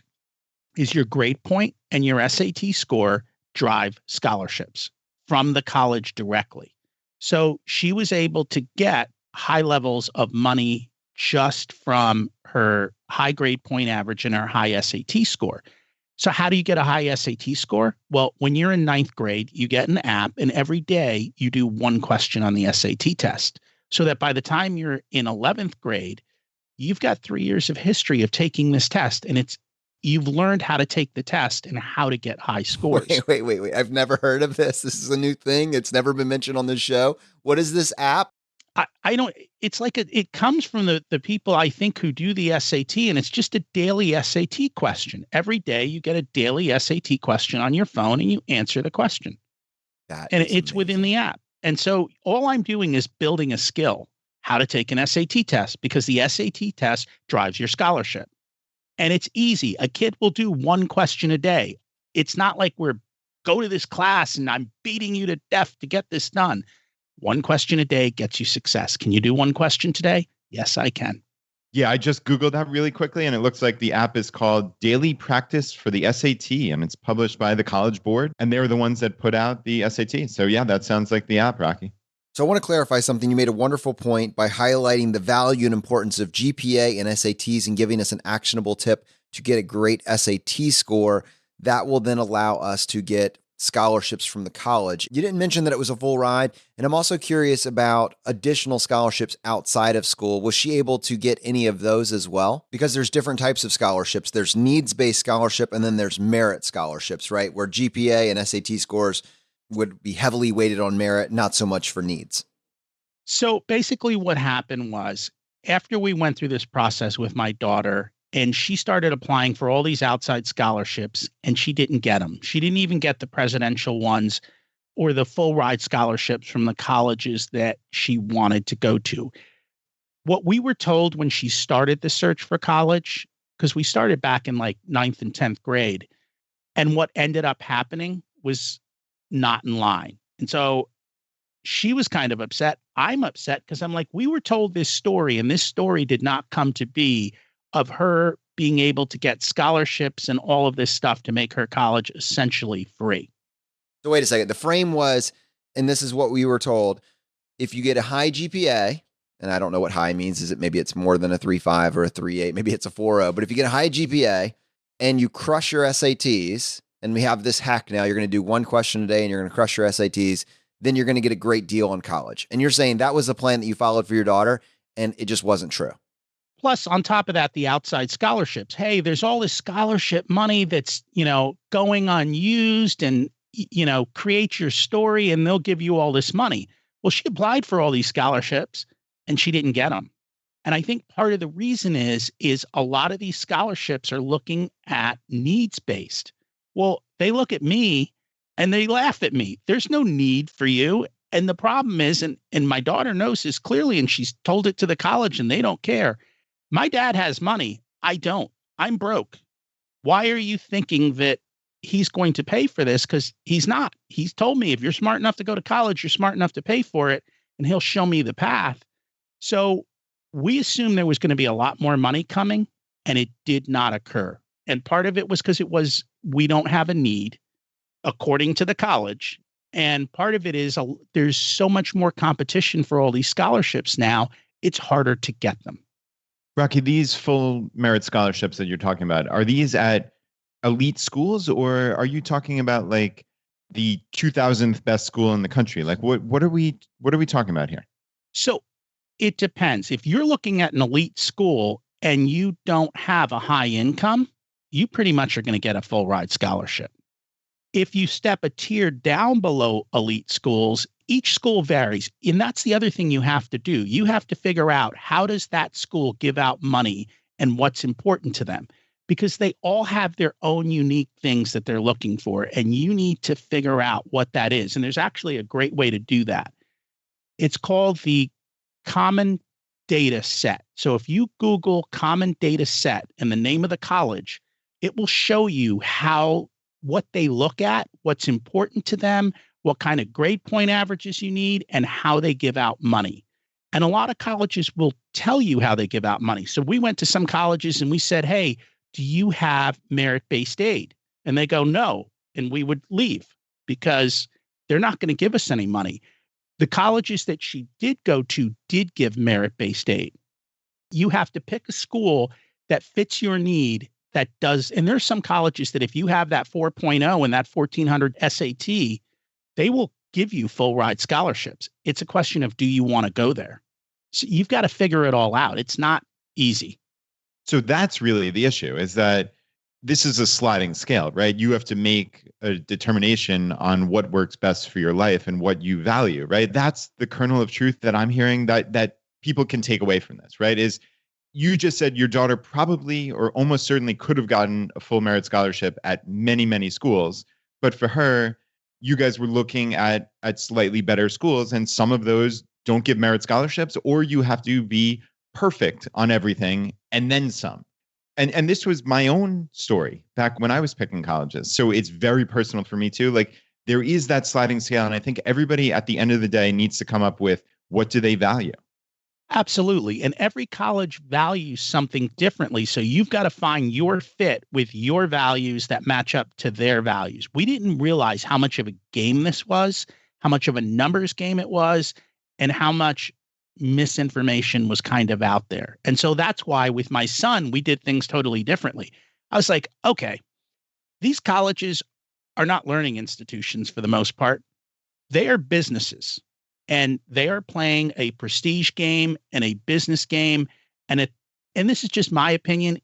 is your grade point and your SAT score drive scholarships from the college directly. So she was able to get high levels of money just from her high grade point average and her high SAT score. So how do you get a high SAT score? Well, when you're in ninth grade, you get an app, and every day you do one question on the SAT test, so that by the time you're in 11th grade, you've got 3 years of history of taking this test, and you've learned how to take the test and how to get high scores. Wait. I've never heard of this. This is a new thing. It's never been mentioned on this show. What is this app? I don't, it's like it comes from the people I think who do the SAT, and it's just a daily SAT question. Every day you get a daily SAT question on your phone and you answer the question. And it's amazing. Within the app. And so all I'm doing is building a skill, how to take an SAT test, because the SAT test drives your scholarship. And it's easy. A kid will do one question a day. It's not like go to this class and I'm beating you to death to get this done. One question a day gets you success. Can you do one question today? Yes, I can. Yeah, I just Googled that really quickly, and it looks like the app is called Daily Practice for the SAT, and it's published by the College Board, and they were the ones that put out the SAT. So yeah, that sounds like the app, Rocky. So I want to clarify something. You made a wonderful point by highlighting the value and importance of GPA and SATs and giving us an actionable tip to get a great SAT score that will then allow us to get scholarships from the college. You didn't mention that it was a full ride, and I'm also curious about additional scholarships outside of school. Was she able to get any of those as well? Because there's different types of scholarships. There's needs-based scholarship, and then there's merit scholarships, right? Where GPA and SAT scores would be heavily weighted on merit, not so much for needs. So basically what happened was, after we went through this process with my daughter, and she started applying for all these outside scholarships, and she didn't get them. She didn't even get the presidential ones or the full ride scholarships from the colleges that she wanted to go to. What we were told when she started the search for college, because we started back in like 9th and 10th grade, and what ended up happening was not in line. And so she was kind of upset. I'm upset because I'm like, we were told this story, and this story did not come to be of her being able to get scholarships and all of this stuff to make her college essentially free. So wait a second. The frame was, and this is what we were told, if you get a high GPA, and I don't know what high means, maybe it's more than a 3.5 or a 3.8, maybe it's a 4.0, but if you get a high GPA and you crush your SATs, and we have this hack now, you're going to do one question a day and you're going to crush your SATs, then you're going to get a great deal on college. And you're saying that was the plan that you followed for your daughter, and it just wasn't true. Plus, on top of that, the outside scholarships. Hey, there's all this scholarship money that's, going unused, and, create your story and they'll give you all this money. Well, she applied for all these scholarships and she didn't get them. And I think part of the reason is a lot of these scholarships are looking at needs-based. Well, they look at me and they laugh at me. There's no need for you. And the problem is, and my daughter knows this clearly, and she's told it to the college and they don't care. My dad has money. I don't. I'm broke. Why are you thinking that he's going to pay for this? Because he's not. He's told me, if you're smart enough to go to college, you're smart enough to pay for it, and he'll show me the path. So we assumed there was going to be a lot more money coming, and it did not occur. And part of it was because we don't have a need, according to the college. And part of it is there's so much more competition for all these scholarships now, it's harder to get them. Rocky, these full merit scholarships that you're talking about, are these at elite schools, or are you talking about like the 2000th best school in the country? Like what are we talking about here? So it depends. If you're looking at an elite school and you don't have a high income, you pretty much are going to get a full ride scholarship. If you step a tier down below elite schools, each school varies. And that's the other thing you have to do. You have to figure out, how does that school give out money and what's important to them? Because they all have their own unique things that they're looking for, and you need to figure out what that is. And there's actually a great way to do that. It's called the common data set. So if you Google common data set and the name of the college, it will show you what they look at, what's important to them, what kind of grade point averages you need, and how they give out money. And a lot of colleges will tell you how they give out money. So we went to some colleges and we said, hey, do you have merit-based aid? And they go, no. And we would leave because they're not going to give us any money. The colleges that she did go to did give merit-based aid. You have to pick a school that fits your need, that does. And there's some colleges that if you have that 4.0 and that 1400 SAT, they will give you full ride scholarships. It's a question of, do you want to go there? So you've got to figure it all out. It's not easy. So that's really the issue, is that this is a sliding scale, right? You have to make a determination on what works best for your life and what you value, right? That's the kernel of truth that I'm hearing that people can take away from this, right? Is you just said your daughter probably or almost certainly could have gotten a full merit scholarship at many, many schools. But for her, you guys were looking at slightly better schools, and some of those don't give merit scholarships, or you have to be perfect on everything and then some. And this was my own story back when I was picking colleges. So it's very personal for me too. Like, there is that sliding scale. And I think everybody at the end of the day needs to come up with, what do they value? Absolutely. And every college values something differently. So you've got to find your fit with your values that match up to their values. We didn't realize how much of a game this was, how much of a numbers game it was, and how much misinformation was kind of out there. And so that's why with my son, we did things totally differently. I was like, okay, these colleges are not learning institutions for the most part. They are businesses, and they are playing a prestige game and a business game. And this is just my opinion,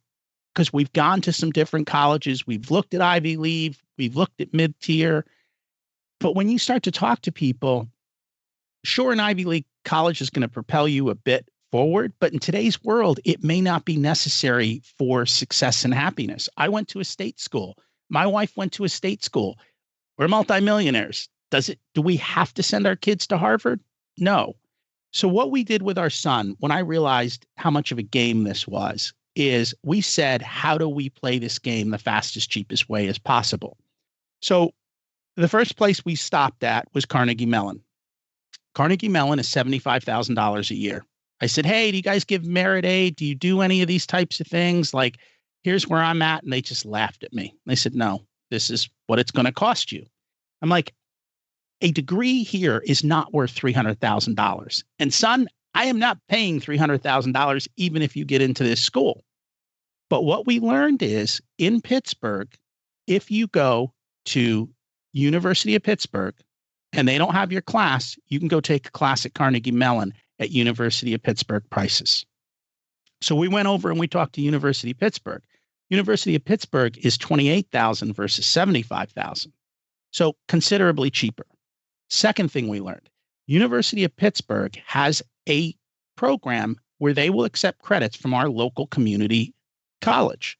because we've gone to some different colleges. We've looked at Ivy League, we've looked at mid-tier. But when you start to talk to people, sure, an Ivy League college is going to propel you a bit forward, but in today's world, it may not be necessary for success and happiness. I went to a state school. My wife went to a state school. We're multimillionaires. Do we have to send our kids to Harvard? No. So what we did with our son, when I realized how much of a game this was, is we said, how do we play this game the fastest, cheapest way as possible? So the first place we stopped at was Carnegie Mellon. Carnegie Mellon is $75,000 a year. I said, hey, do you guys give merit aid? Do you do any of these types of things? Like, here's where I'm at. And they just laughed at me. They said, no, this is what it's going to cost you. I'm like, a degree here is not worth $300,000. And son, I am not paying $300,000 even if you get into this school. But what we learned is, in Pittsburgh, if you go to University of Pittsburgh and they don't have your class, you can go take a class at Carnegie Mellon at University of Pittsburgh prices. So we went over and we talked to University of Pittsburgh. University of Pittsburgh is $28,000 versus $75,000. So considerably cheaper. Second thing we learned, University of Pittsburgh has a program where they will accept credits from our local community college.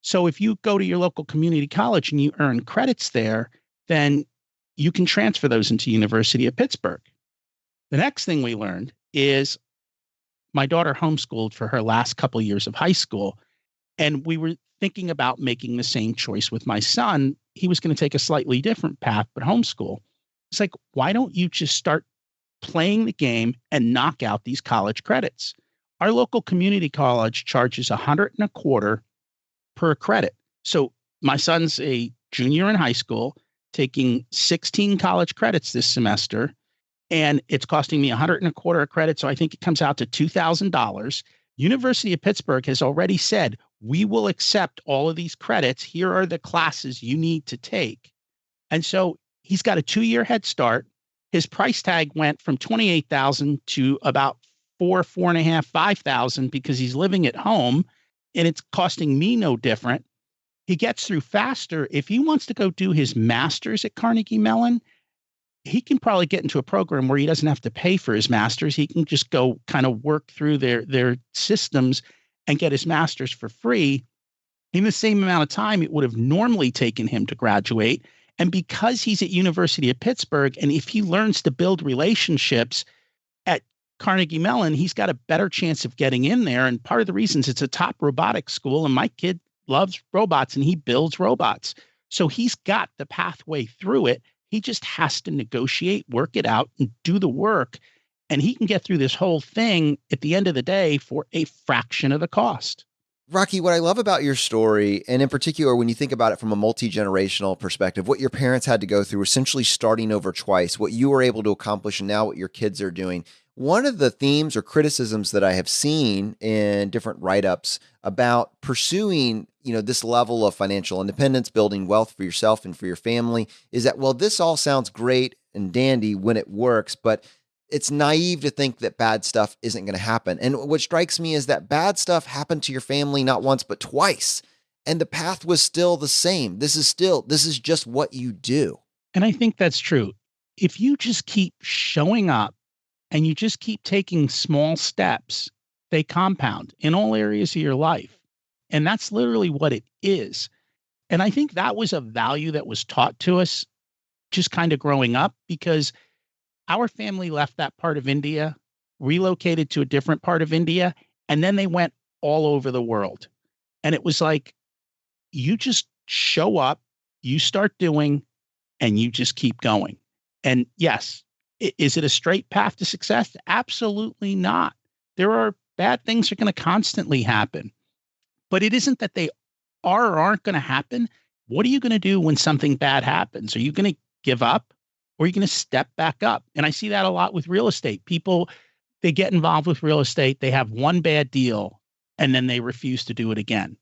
So if you go to your local community college and you earn credits there, then you can transfer those into University of Pittsburgh. The next thing we learned is my daughter homeschooled for her last couple of years of high school, and we were thinking about making the same choice with my son. He was going to take a slightly different path, but homeschool. It's like, why don't you just start playing the game and knock out these college credits? Our local community college charges 125 per credit. So my son's a junior in high school, taking 16 college credits this semester, and it's costing me 125 a credit. So I think it comes out to $2,000. University of Pittsburgh has already said, we will accept all of these credits. Here are the classes you need to take. And so he's got a 2-year head start. His price tag went from 28,000 to about 4.5, 5,000 because he's living at home, and it's costing me no different. He gets through faster. If he wants to go do his master's at Carnegie Mellon, he can probably get into a program where he doesn't have to pay for his master's. He can just go kind of work through their systems and get his master's for free in the same amount of time it would have normally taken him to graduate. And because he's at University of Pittsburgh, and if he learns to build relationships at Carnegie Mellon, he's got a better chance of getting in there. And part of the reasons it's a top robotics school, and my kid loves robots and he builds robots. So he's got the pathway through it. He just has to negotiate, work it out, and do the work. And he can get through this whole thing at the end of the day for a fraction of the cost. Rocky, what I love about your story, and in particular, when you think about it from a multi-generational perspective, what your parents had to go through, essentially starting over twice, what you were able to accomplish, and now what your kids are doing. One of the themes or criticisms that I have seen in different write-ups about pursuing, this level of financial independence, building wealth for yourself and for your family is that, well, this all sounds great and dandy when it works, but it's naive to think that bad stuff isn't going to happen. And what strikes me is that bad stuff happened to your family not once, but twice. And the path was still the same. This is just what you do. And I think that's true. If you just keep showing up and you just keep taking small steps, they compound in all areas of your life. And that's literally what it is. And I think that was a value that was taught to us just kind of growing up, because our family left that part of India, relocated to a different part of India, and then they went all over the world. And it was like, you just show up, you start doing, and you just keep going. And yes, is it a straight path to success? Absolutely not. There are bad things that are going to constantly happen, but it isn't that they are or aren't going to happen. What are you going to do when something bad happens? Are you going to give up? Or are you going to step back up? And I see that a lot with real estate. People, they get involved with real estate. They have one bad deal and then they refuse to do it again.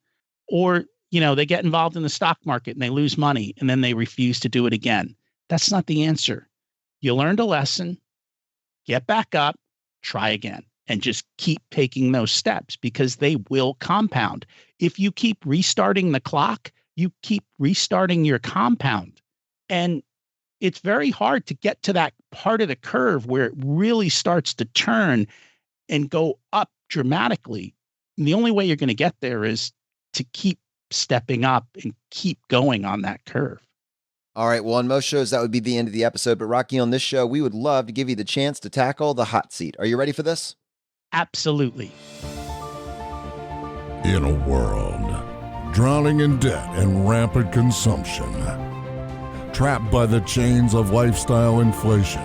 Or, they get involved in the stock market and they lose money and then they refuse to do it again. That's not the answer. You learned a lesson, get back up, try again, and just keep taking those steps because they will compound. If you keep restarting the clock, you keep restarting your compound. And it's very hard to get to that part of the curve where it really starts to turn and go up dramatically. And the only way you're going to get there is to keep stepping up and keep going on that curve. All right. Well, on most shows, that would be the end of the episode. But Rocky, on this show, we would love to give you the chance to tackle the hot seat. Are you ready for this? Absolutely. In a world drowning in debt and rampant consumption, trapped by the chains of lifestyle inflation,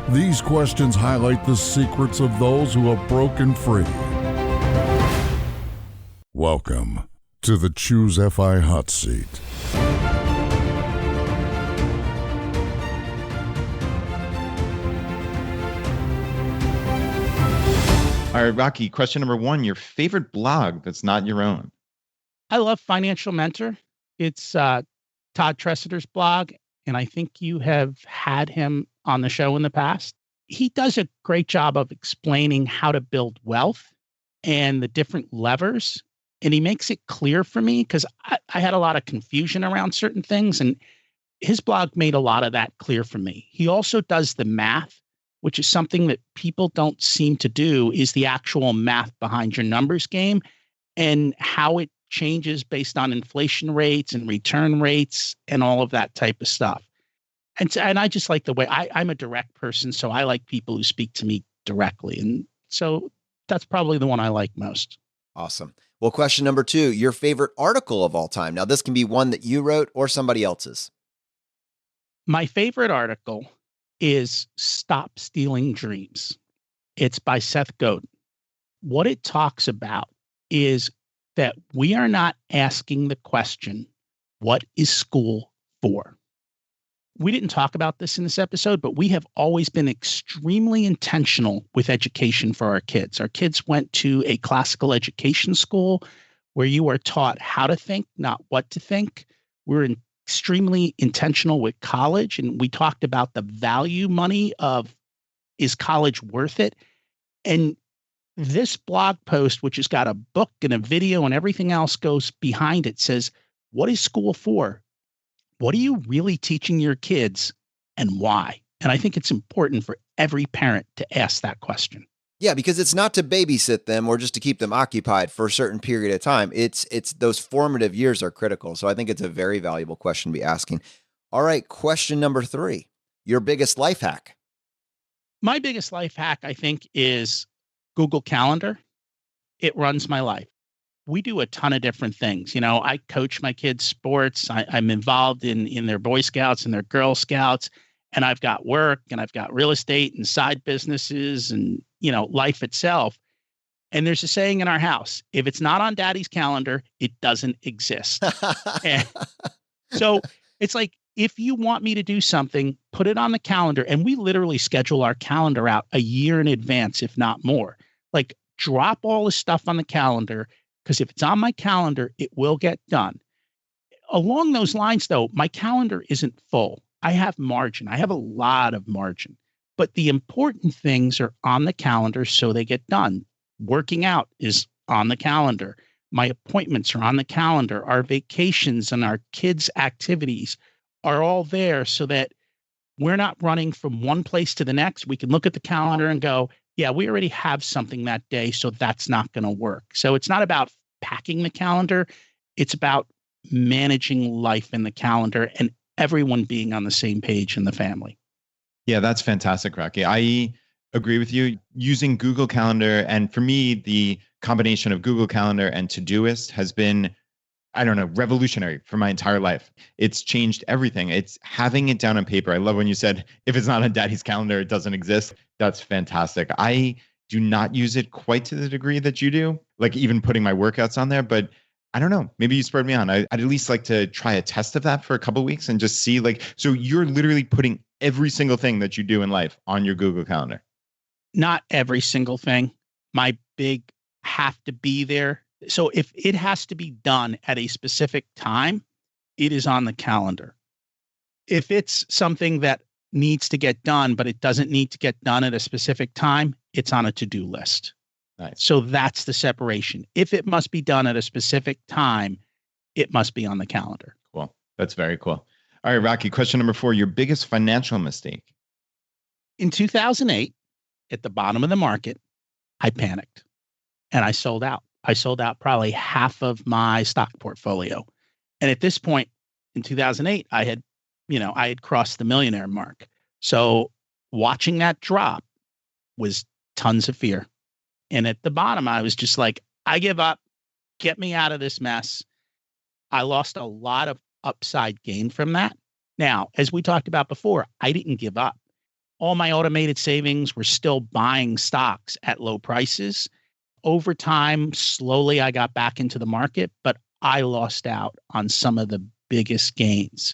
these questions highlight the secrets of those who have broken free. Welcome to the Choose FI Hot Seat. All right, Rocky, question number 1, your favorite blog that's not your own. I love Financial Mentor. It's Todd Tressiter's blog, and I think you have had him on the show in the past. He does a great job of explaining how to build wealth and the different levers, and he makes it clear for me because I had a lot of confusion around certain things, and his blog made a lot of that clear for me. He also does the math, which is something that people don't seem to do, is the actual math behind your numbers game and how it changes based on inflation rates and return rates and all of that type of stuff. And I just like the way I'm a direct person, so I like people who speak to me directly. And so that's probably the one I like most. Awesome. Well, question number 2, your favorite article of all time. Now, this can be one that you wrote or somebody else's. My favorite article is Stop Stealing Dreams. It's by Seth Godin. what it talks about is that we are not asking the question, what is school for? We didn't talk about this in this episode, but we have always been extremely intentional with education for our kids. Our kids went to a classical education school where you are taught how to think, not what to think. We're extremely intentional with college, and we talked about the value money of, is college worth it? And this blog post, which has got a book and a video and everything else goes behind it, says, what is school for? What are you really teaching your kids and why? And I think it's important for every parent to ask that question. Yeah, because it's not to babysit them or just to keep them occupied for a certain period of time. It's those formative years are critical. So I think it's a very valuable question to be asking. All right, question number 3, your biggest life hack. My biggest life hack, I think, is Google Calendar. It runs my life. We do a ton of different things. I coach my kids' sports. I'm involved in their Boy Scouts and their Girl Scouts, and I've got work and I've got real estate and side businesses and, life itself. And there's a saying in our house, if it's not on daddy's calendar, it doesn't exist. And so it's like, if you want me to do something, put it on the calendar. And we literally schedule our calendar out a year in advance, if not more. Like, drop all the stuff on the calendar, because if it's on my calendar, it will get done. Along those lines, though, my calendar isn't full. I have margin. I have a lot of margin. But the important things are on the calendar so they get done. Working out is on the calendar. My appointments are on the calendar. Our vacations and our kids' activities are all there so that we're not running from one place to the next. We can look at the calendar and go, yeah, we already have something that day, so that's not going to work. So it's not about packing the calendar. It's about managing life in the calendar and everyone being on the same page in the family. Yeah, that's fantastic, Rocky. I agree with you. Using Google Calendar, and for me, the combination of Google Calendar and Todoist has been, revolutionary for my entire life. It's changed everything. It's having it down on paper. I love when you said, if it's not on daddy's calendar, it doesn't exist. That's fantastic. I do not use it quite to the degree that you do, like even putting my workouts on there, but I don't know, maybe you spurred me on. I'd at least like to try a test of that for a couple of weeks and just see, so you're literally putting every single thing that you do in life on your Google Calendar. Not every single thing. My big have to be there. So if it has to be done at a specific time, it is on the calendar. If it's something that needs to get done, but it doesn't need to get done at a specific time, it's on a to-do list. Nice. So that's the separation. If it must be done at a specific time, it must be on the calendar. Cool. That's very cool. All right, Rocky, question number 4, your biggest financial mistake. In 2008, at the bottom of the market, I panicked and I sold out. I sold out probably half of my stock portfolio. And at this point in 2008, I had crossed the millionaire mark. So watching that drop was tons of fear. And at the bottom, I was just like, I give up, get me out of this mess. I lost a lot of upside gain from that. Now, as we talked about before, I didn't give up. All my automated savings were still buying stocks at low prices. Over time, slowly, I got back into the market, but I lost out on some of the biggest gains.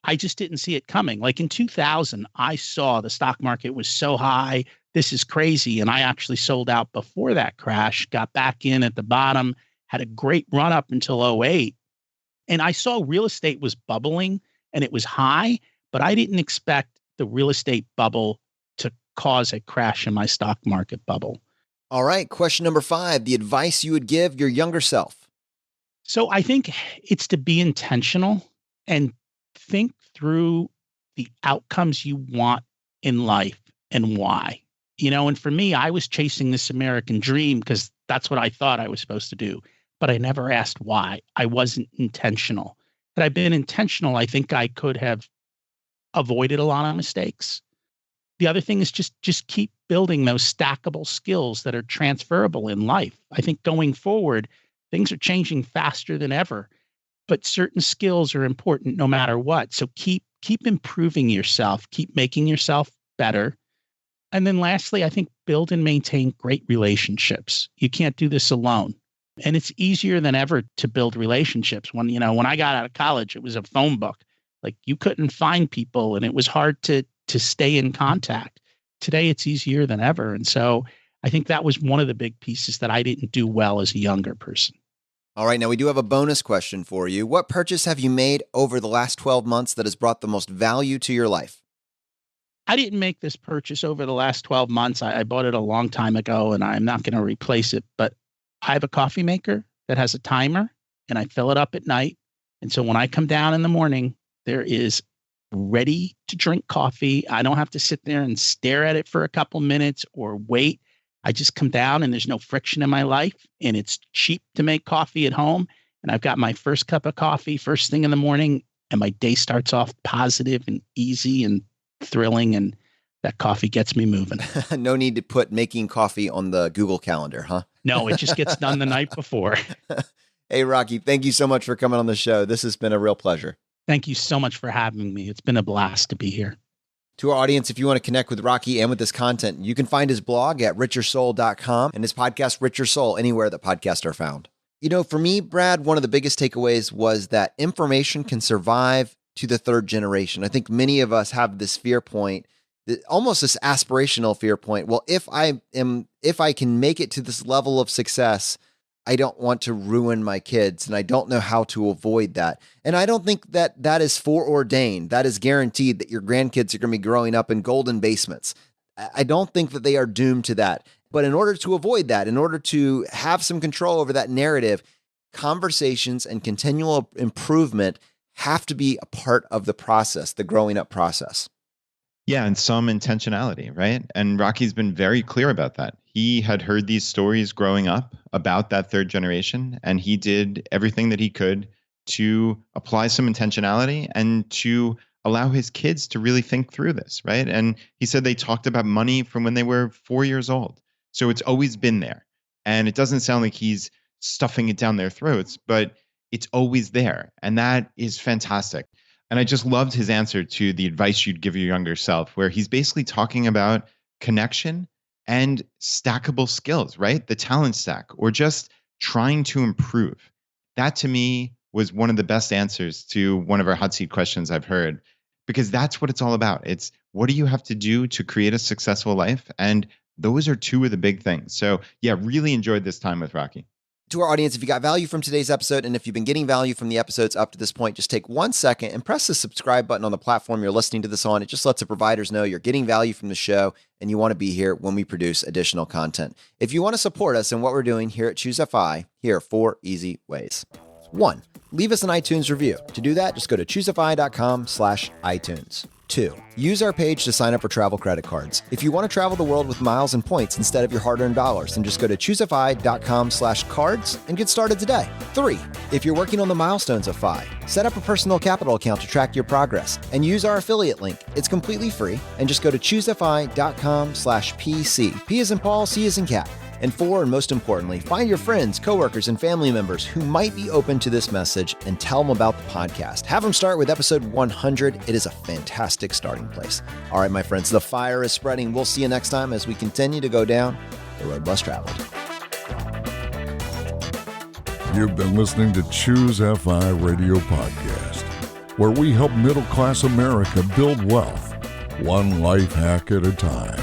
I just didn't see it coming. Like in 2000, I saw the stock market was so high. This is crazy. And I actually sold out before that crash, got back in at the bottom, had a great run up until '08. And I saw real estate was bubbling and it was high, but I didn't expect the real estate bubble to cause a crash in my stock market bubble. All right. Question number 5, the advice you would give your younger self. So I think it's to be intentional and think through the outcomes you want in life and why. And for me, I was chasing this American dream because that's what I thought I was supposed to do, but I never asked why. I wasn't intentional. Had I been intentional, I think I could have avoided a lot of mistakes. The other thing is just keep building those stackable skills that are transferable in life. I think going forward, things are changing faster than ever, but certain skills are important no matter what. So keep improving yourself, keep making yourself better. And then lastly, I think build and maintain great relationships. You can't do this alone. And it's easier than ever to build relationships. When I got out of college, it was a phone book. Like you couldn't find people and it was hard to stay in contact. Today, it's easier than ever. And so I think that was one of the big pieces that I didn't do well as a younger person. All right, now we do have a bonus question for you. What purchase have you made over the last 12 months that has brought the most value to your life? I didn't make this purchase over the last 12 months. I bought it a long time ago and I'm not going to replace it, but I have a coffee maker that has a timer and I fill it up at night. And so when I come down in the morning, there is ready to drink coffee. I don't have to sit there and stare at it for a couple minutes or wait. I just come down and there's no friction in my life and it's cheap to make coffee at home. And I've got my first cup of coffee first thing in the morning and my day starts off positive and easy and thrilling. And that coffee gets me moving. No need to put making coffee on the Google Calendar, huh? No, it just gets done the night before. Hey, Rocky, thank you so much for coming on the show. This has been a real pleasure. Thank you so much for having me. It's been a blast to be here. To our audience, if you want to connect with Rocky and with this content, you can find his blog at richersoul.com and his podcast, Richer Soul, anywhere that podcasts are found. For me, Brad, one of the biggest takeaways was that information can survive to the third generation. I think many of us have this fear point, almost this aspirational fear point. Well, if I can make it to this level of success, I don't want to ruin my kids, and I don't know how to avoid that. And I don't think that that is foreordained. That is guaranteed that your grandkids are going to be growing up in golden basements. I don't think that they are doomed to that. But in order to avoid that, in order to have some control over that narrative, conversations and continual improvement have to be a part of the process, the growing up process. Yeah, and some intentionality, right? And Rocky's been very clear about that. He had heard these stories growing up about that third generation, and he did everything that he could to apply some intentionality and to allow his kids to really think through this, right? And he said they talked about money from when they were 4 years old. So it's always been there. And it doesn't sound like he's stuffing it down their throats, but it's always there. And that is fantastic. And I just loved his answer to the advice you'd give your younger self, where he's basically talking about connection and stackable skills, right? The talent stack, or just trying to improve. That to me was one of the best answers to one of our hot seat questions I've heard, because that's what it's all about. It's what do you have to do to create a successful life? And those are two of the big things. So yeah, really enjoyed this time with Rocky. To our audience, if you got value from today's episode, and if you've been getting value from the episodes up to this point, just take 1 second and press the subscribe button on the platform you're listening to this on. It just lets the providers know you're getting value from the show and you want to be here when we produce additional content. If you want to support us in what we're doing here at Choose FI, here are 4 easy ways. 1, leave us an iTunes review. To do that, just go to choosefi.com/iTunes. 2, use our page to sign up for travel credit cards. If you want to travel the world with miles and points instead of your hard-earned dollars, then just go to choosefi.com/cards and get started today. 3, if you're working on the milestones of FI, set up a personal capital account to track your progress and use our affiliate link. It's completely free, and just go to choosefi.com/PC. P as in Paul, C as in cat. And 4, and most importantly, find your friends, coworkers, and family members who might be open to this message and tell them about the podcast. Have them start with episode 100. It is a fantastic starting place. All right, my friends, the fire is spreading. We'll see you next time as we continue to go down the road less traveled. You've been listening to Choose FI Radio Podcast, where we help middle-class America build wealth, one life hack at a time.